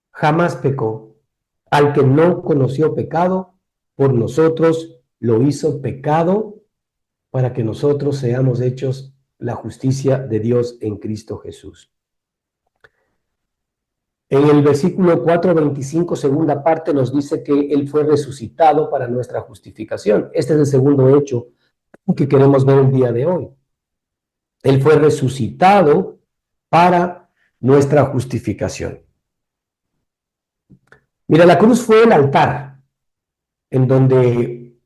jamás pecó. Al que no conoció pecado, por nosotros lo hizo pecado para que nosotros seamos hechos la justicia de Dios en Cristo Jesús. En el versículo 4:25, segunda parte, nos dice que Él fue resucitado para nuestra justificación. Este es el segundo hecho que queremos ver el día de hoy. Él fue resucitado para nuestra justificación. Mira, la cruz fue el altar en donde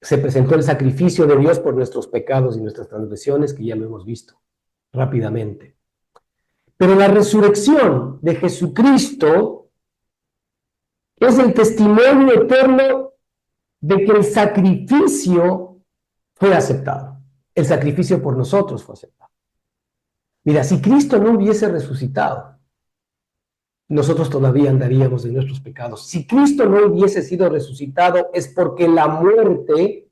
se presentó el sacrificio de Dios por nuestros pecados y nuestras transgresiones, que ya lo hemos visto rápidamente. Pero la resurrección de Jesucristo es el testimonio eterno de que el sacrificio fue aceptado. El sacrificio por nosotros fue aceptado. Mira, si Cristo no hubiese resucitado, nosotros todavía andaríamos en nuestros pecados. Si Cristo no hubiese sido resucitado, es porque la muerte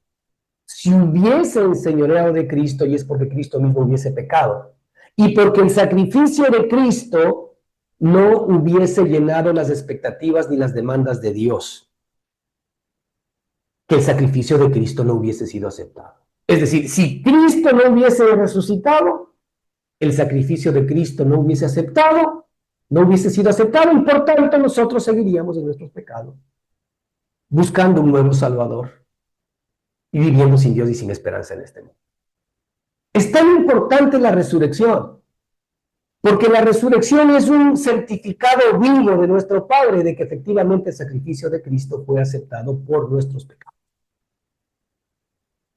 se hubiese enseñoreado de Cristo, y es porque Cristo mismo hubiese pecado. Y porque el sacrificio de Cristo no hubiese llenado las expectativas ni las demandas de Dios. Que el sacrificio de Cristo no hubiese sido aceptado. Es decir, si Cristo no hubiese resucitado, el sacrificio de Cristo no hubiese sido aceptado, y por tanto nosotros seguiríamos en nuestros pecados, buscando un nuevo Salvador y viviendo sin Dios y sin esperanza en este mundo. Es tan importante la resurrección, porque la resurrección es un certificado vivo de nuestro Padre de que efectivamente el sacrificio de Cristo fue aceptado por nuestros pecados.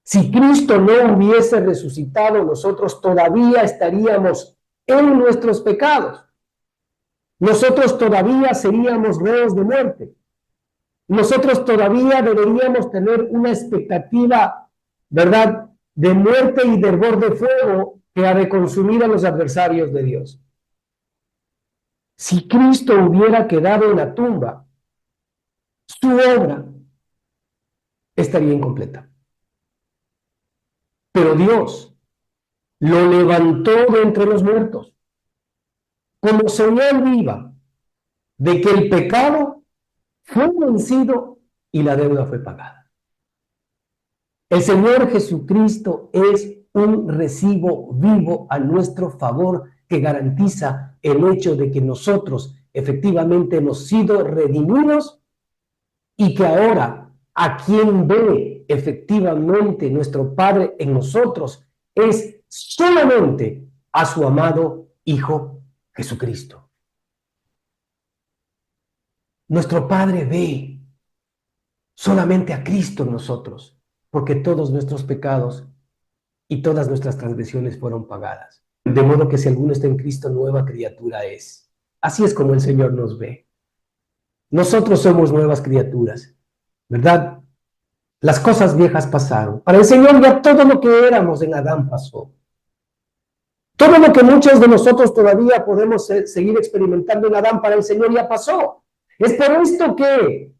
Si Cristo no hubiese resucitado, nosotros todavía estaríamos en nuestros pecados. Nosotros todavía seríamos reos de muerte. Nosotros todavía deberíamos tener una expectativa, ¿verdad?, de muerte y de hervor de fuego que ha de consumir a los adversarios de Dios. Si Cristo hubiera quedado en la tumba, su obra estaría incompleta. Pero Dios lo levantó de entre los muertos como señal viva de que el pecado fue vencido y la deuda fue pagada. El Señor Jesucristo es un recibo vivo a nuestro favor que garantiza el hecho de que nosotros efectivamente hemos sido redimidos y que ahora a quien ve efectivamente nuestro Padre en nosotros es solamente a su amado Hijo Jesucristo. Nuestro Padre ve solamente a Cristo en nosotros, porque todos nuestros pecados y todas nuestras transgresiones fueron pagadas. De modo que si alguno está en Cristo, nueva criatura es. Así es como el Señor nos ve. Nosotros somos nuevas criaturas, ¿verdad? Las cosas viejas pasaron. Para el Señor ya todo lo que éramos en Adán pasó. Todo lo que muchos de nosotros todavía podemos seguir experimentando en Adán, para el Señor ya pasó. Es por esto que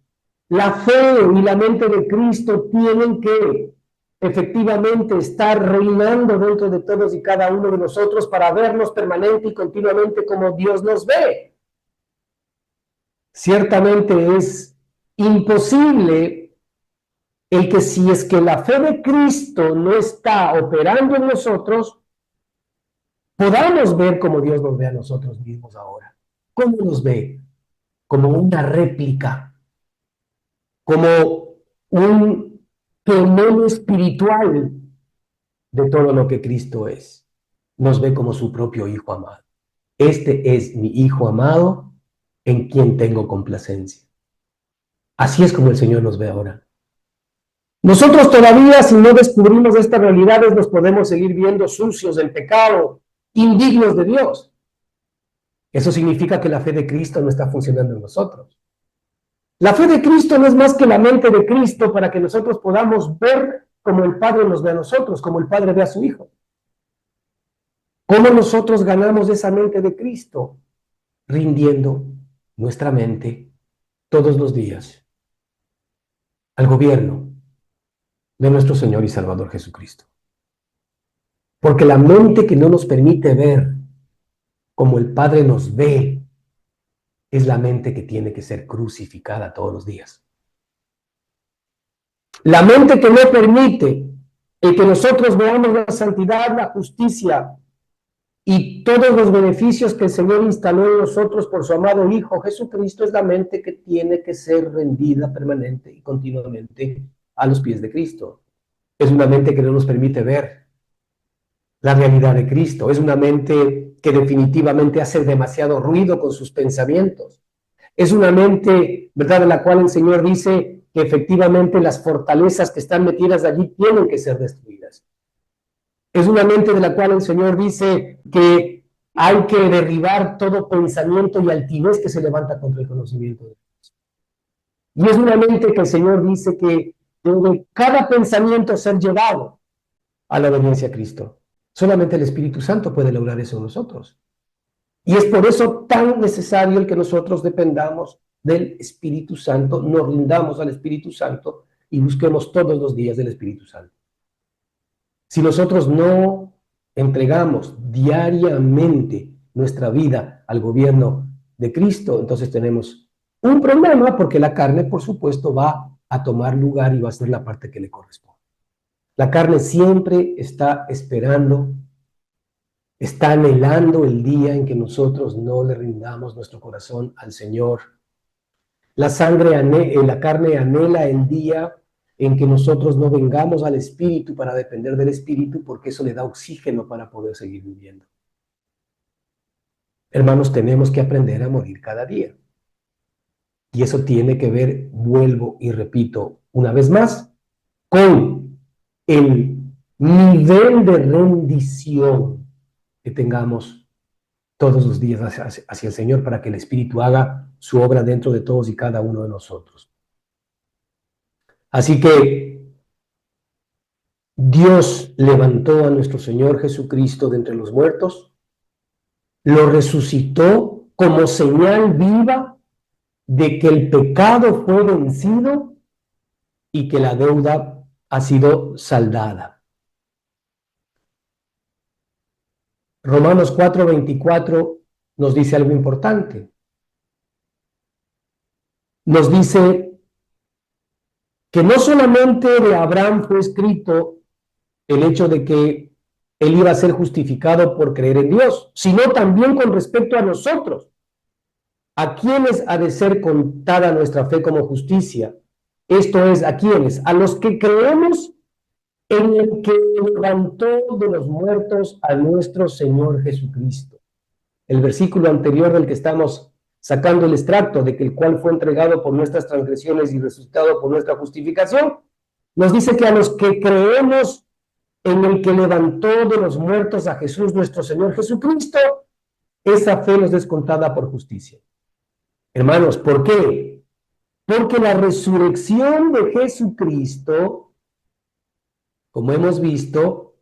la fe y la mente de Cristo tienen que efectivamente estar reinando dentro de todos y cada uno de nosotros para vernos permanente y continuamente como Dios nos ve. Ciertamente es imposible el que, si es que la fe de Cristo no está operando en nosotros, podamos ver como Dios nos ve a nosotros mismos ahora. ¿Cómo nos ve? Como una réplica como un gemelo espiritual de todo lo que Cristo es. Nos ve como su propio Hijo amado. Este es mi Hijo amado en quien tengo complacencia. Así es como el Señor nos ve ahora. Nosotros todavía, si no descubrimos estas realidades, nos podemos seguir viendo sucios del pecado, indignos de Dios. Eso significa que la fe de Cristo no está funcionando en nosotros. La fe de Cristo no es más que la mente de Cristo para que nosotros podamos ver como el Padre nos ve a nosotros, como el Padre ve a su Hijo. ¿Cómo nosotros ganamos esa mente de Cristo? Rindiendo nuestra mente todos los días al gobierno de nuestro Señor y Salvador Jesucristo. Porque la mente que no nos permite ver como el Padre nos ve es la mente que tiene que ser crucificada todos los días. La mente que no permite el que nosotros veamos la santidad, la justicia y todos los beneficios que el Señor instaló en nosotros por su amado Hijo Jesucristo es la mente que tiene que ser rendida permanente y continuamente a los pies de Cristo. Es una mente que no nos permite ver la realidad de Cristo. Es una mente que definitivamente hace demasiado ruido con sus pensamientos. Es una mente, ¿verdad?, de la cual el Señor dice que efectivamente las fortalezas que están metidas allí tienen que ser destruidas. Es una mente de la cual el Señor dice que hay que derribar todo pensamiento y altivez que se levanta contra el conocimiento de Dios. Y es una mente que el Señor dice que debe cada pensamiento ser llevado a la obediencia a Cristo. Solamente el Espíritu Santo puede lograr eso en nosotros. Y es por eso tan necesario el que nosotros dependamos del Espíritu Santo, nos rindamos al Espíritu Santo y busquemos todos los días del Espíritu Santo. Si nosotros no entregamos diariamente nuestra vida al gobierno de Cristo, entonces tenemos un problema porque la carne, por supuesto, va a tomar lugar y va a ser la parte que le corresponde. La carne siempre está esperando, está anhelando el día en que nosotros no le rindamos nuestro corazón al Señor. La carne anhela el día en que nosotros no vengamos al Espíritu para depender del Espíritu, porque eso le da oxígeno para poder seguir viviendo. Hermanos, tenemos que aprender a morir cada día. Y eso tiene que ver, vuelvo y repito una vez más, con el nivel de rendición que tengamos todos los días hacia el Señor para que el Espíritu haga su obra dentro de todos y cada uno de nosotros. Así que Dios levantó a nuestro Señor Jesucristo de entre los muertos, lo resucitó como señal viva de que el pecado fue vencido y que la deuda ha sido saldada. Romanos 4:24 nos dice algo importante. Nos dice que no solamente de Abraham fue escrito el hecho de que él iba a ser justificado por creer en Dios, sino también con respecto a nosotros, a quienes ha de ser contada nuestra fe como justicia. Esto es, ¿a quiénes? A los que creemos en el que levantó de los muertos a nuestro Señor Jesucristo. El versículo anterior del que estamos sacando el extracto, de que el cual fue entregado por nuestras transgresiones y resucitado por nuestra justificación, nos dice que a los que creemos en el que levantó de los muertos a Jesús, nuestro Señor Jesucristo, esa fe nos es contada por justicia. Hermanos, ¿por qué? Porque la resurrección de Jesucristo, como hemos visto,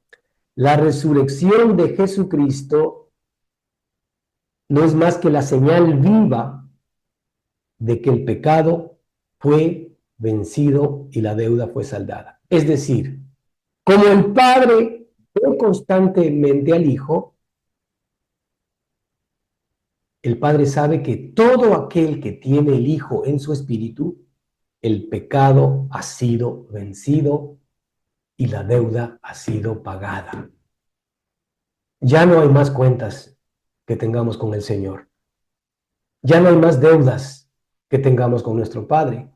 la resurrección de Jesucristo no es más que la señal viva de que el pecado fue vencido y la deuda fue saldada. Es decir, como el Padre ve constantemente al Hijo, el Padre sabe que todo aquel que tiene el Hijo en su espíritu, el pecado ha sido vencido y la deuda ha sido pagada. Ya no hay más cuentas que tengamos con el Señor. Ya no hay más deudas que tengamos con nuestro Padre.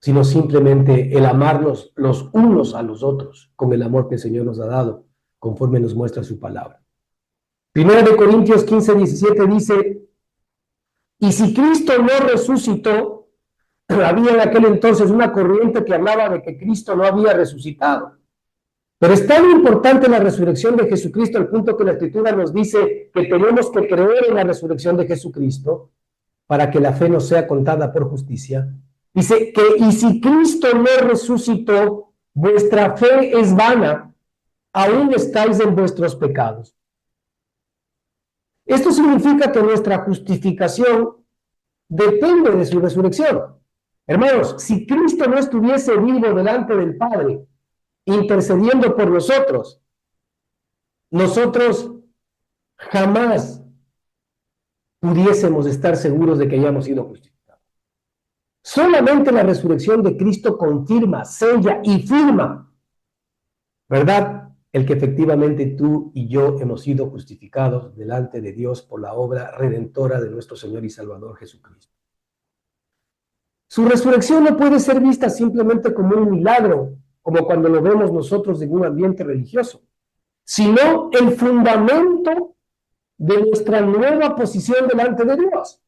sino simplemente el amarnos los unos a los otros con el amor que el Señor nos ha dado, conforme nos muestra su palabra. 1 Corintios 15:17 dice: y si Cristo no resucitó, había en aquel entonces una corriente que hablaba de que Cristo no había resucitado. Pero es tan importante la resurrección de Jesucristo al punto que la Escritura nos dice que tenemos que creer en la resurrección de Jesucristo para que la fe nos sea contada por justicia. Dice que, y si Cristo no resucitó, vuestra fe es vana, aún estáis en vuestros pecados. Esto significa que nuestra justificación depende de su resurrección. Hermanos, si Cristo no estuviese vivo delante del Padre, intercediendo por nosotros, nosotros jamás pudiésemos estar seguros de que hayamos sido justificados. Solamente la resurrección de Cristo confirma, sella y firma, ¿verdad?, el que efectivamente tú y yo hemos sido justificados delante de Dios por la obra redentora de nuestro Señor y Salvador Jesucristo. Su resurrección no puede ser vista simplemente como un milagro, como cuando lo vemos nosotros en un ambiente religioso, sino el fundamento de nuestra nueva posición delante de Dios.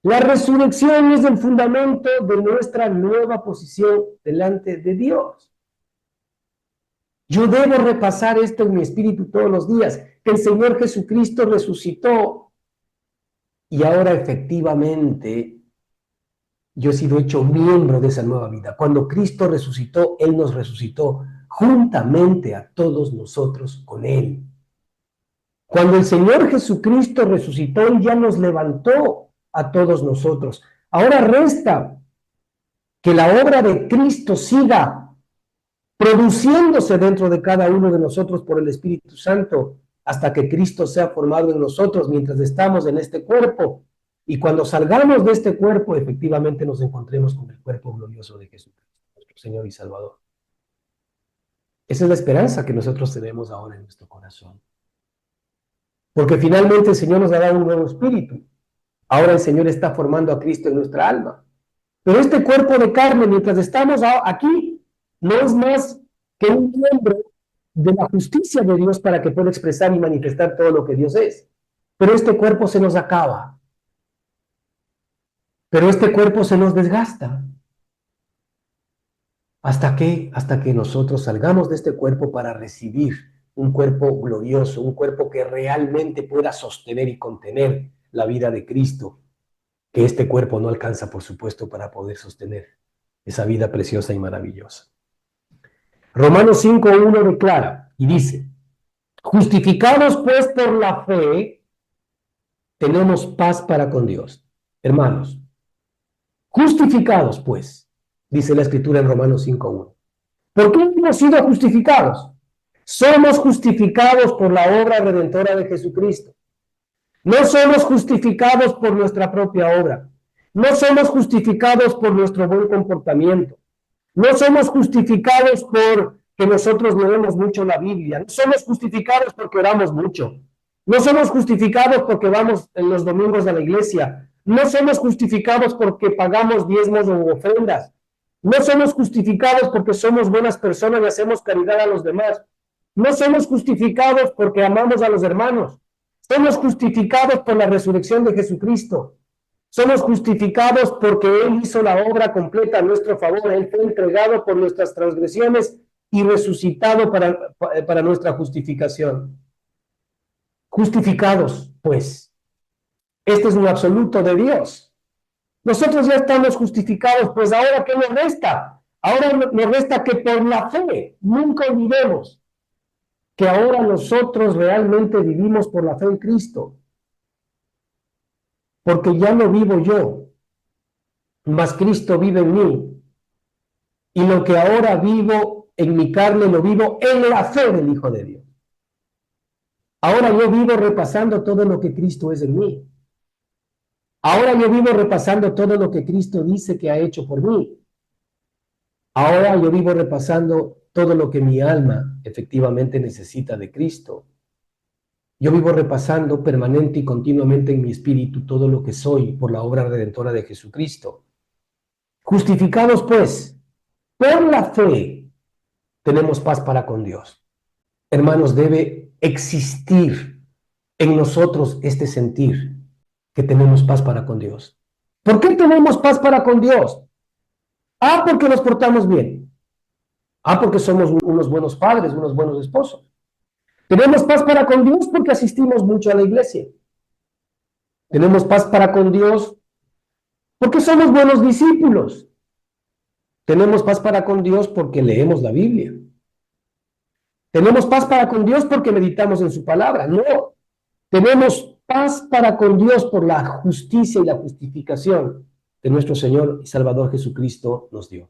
La resurrección es el fundamento de nuestra nueva posición delante de Dios. Yo debo repasar esto en mi espíritu todos los días, que el Señor Jesucristo resucitó y ahora efectivamente yo he sido hecho miembro de esa nueva vida. Cuando Cristo resucitó, Él nos resucitó juntamente a todos nosotros con Él. Cuando el Señor Jesucristo resucitó, Él ya nos levantó a todos nosotros. Ahora resta que la obra de Cristo siga produciéndose dentro de cada uno de nosotros por el Espíritu Santo, hasta que Cristo sea formado en nosotros mientras estamos en este cuerpo. Y cuando salgamos de este cuerpo, efectivamente nos encontremos con el cuerpo glorioso de Jesucristo, nuestro Señor y Salvador. Esa es la esperanza que nosotros tenemos ahora en nuestro corazón. Porque finalmente el Señor nos ha dado un nuevo espíritu. Ahora el Señor está formando a Cristo en nuestra alma. Pero este cuerpo de carne, mientras estamos aquí, no es más que un miembro de la justicia de Dios para que pueda expresar y manifestar todo lo que Dios es. Pero este cuerpo se nos acaba. Pero este cuerpo se nos desgasta. ¿Hasta qué? Hasta que nosotros salgamos de este cuerpo para recibir un cuerpo glorioso, un cuerpo que realmente pueda sostener y contener la vida de Cristo, que este cuerpo no alcanza, por supuesto, para poder sostener esa vida preciosa y maravillosa. Romanos 5:1 declara y dice: justificados pues por la fe, tenemos paz para con Dios. Hermanos, justificados pues, dice la Escritura en Romanos 5:1. ¿Por qué hemos sido justificados? Somos justificados por la obra redentora de Jesucristo. No somos justificados por nuestra propia obra. No somos justificados por nuestro buen comportamiento. No somos justificados porque nosotros leemos mucho la Biblia. No somos justificados porque oramos mucho. No somos justificados porque vamos en los domingos a la iglesia. No somos justificados porque pagamos diezmos o ofrendas. No somos justificados porque somos buenas personas y hacemos caridad a los demás. No somos justificados porque amamos a los hermanos. Somos justificados por la resurrección de Jesucristo. Somos justificados porque Él hizo la obra completa a nuestro favor. Él fue entregado por nuestras transgresiones y resucitado para nuestra justificación. Justificados, pues. Este es un absoluto de Dios. Nosotros ya estamos justificados, pues ahora ¿qué nos resta? Ahora nos resta que por la fe, nunca olvidemos que ahora nosotros realmente vivimos por la fe en Cristo. Porque ya no vivo yo, mas Cristo vive en mí. Y lo que ahora vivo en mi carne, lo vivo en la fe del Hijo de Dios. Ahora yo vivo repasando todo lo que Cristo es en mí. Ahora yo vivo repasando todo lo que Cristo dice que ha hecho por mí. Ahora yo vivo repasando todo lo que mi alma efectivamente necesita de Cristo. Yo vivo repasando permanente y continuamente en mi espíritu todo lo que soy por la obra redentora de Jesucristo. Justificados pues por la fe, tenemos paz para con Dios. Hermanos, debe existir en nosotros este sentir que tenemos paz para con Dios. ¿Por qué tenemos paz para con Dios? Porque nos portamos bien. Porque somos unos buenos padres, unos buenos esposos. Tenemos paz para con Dios porque asistimos mucho a la iglesia. Tenemos paz para con Dios porque somos buenos discípulos. Tenemos paz para con Dios porque leemos la Biblia. Tenemos paz para con Dios porque meditamos en su palabra. No, tenemos paz para con Dios por la justicia y la justificación que nuestro Señor y Salvador Jesucristo nos dio.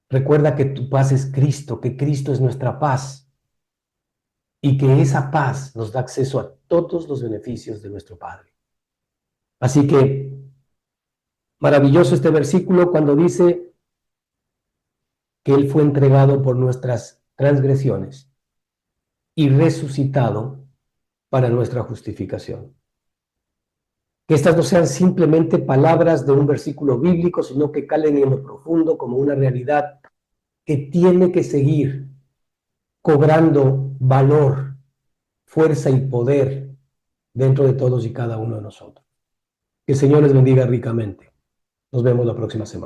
Recuerda que tu paz es Cristo, que Cristo es nuestra paz y que esa paz nos da acceso a todos los beneficios de nuestro Padre. Así que, maravilloso este versículo cuando dice que Él fue entregado por nuestras transgresiones y resucitado para nuestra justificación. Que estas no sean simplemente palabras de un versículo bíblico, sino que calen en lo profundo como una realidad que tiene que seguir cobrando valor, fuerza y poder dentro de todos y cada uno de nosotros. Que el Señor les bendiga ricamente. Nos vemos la próxima semana.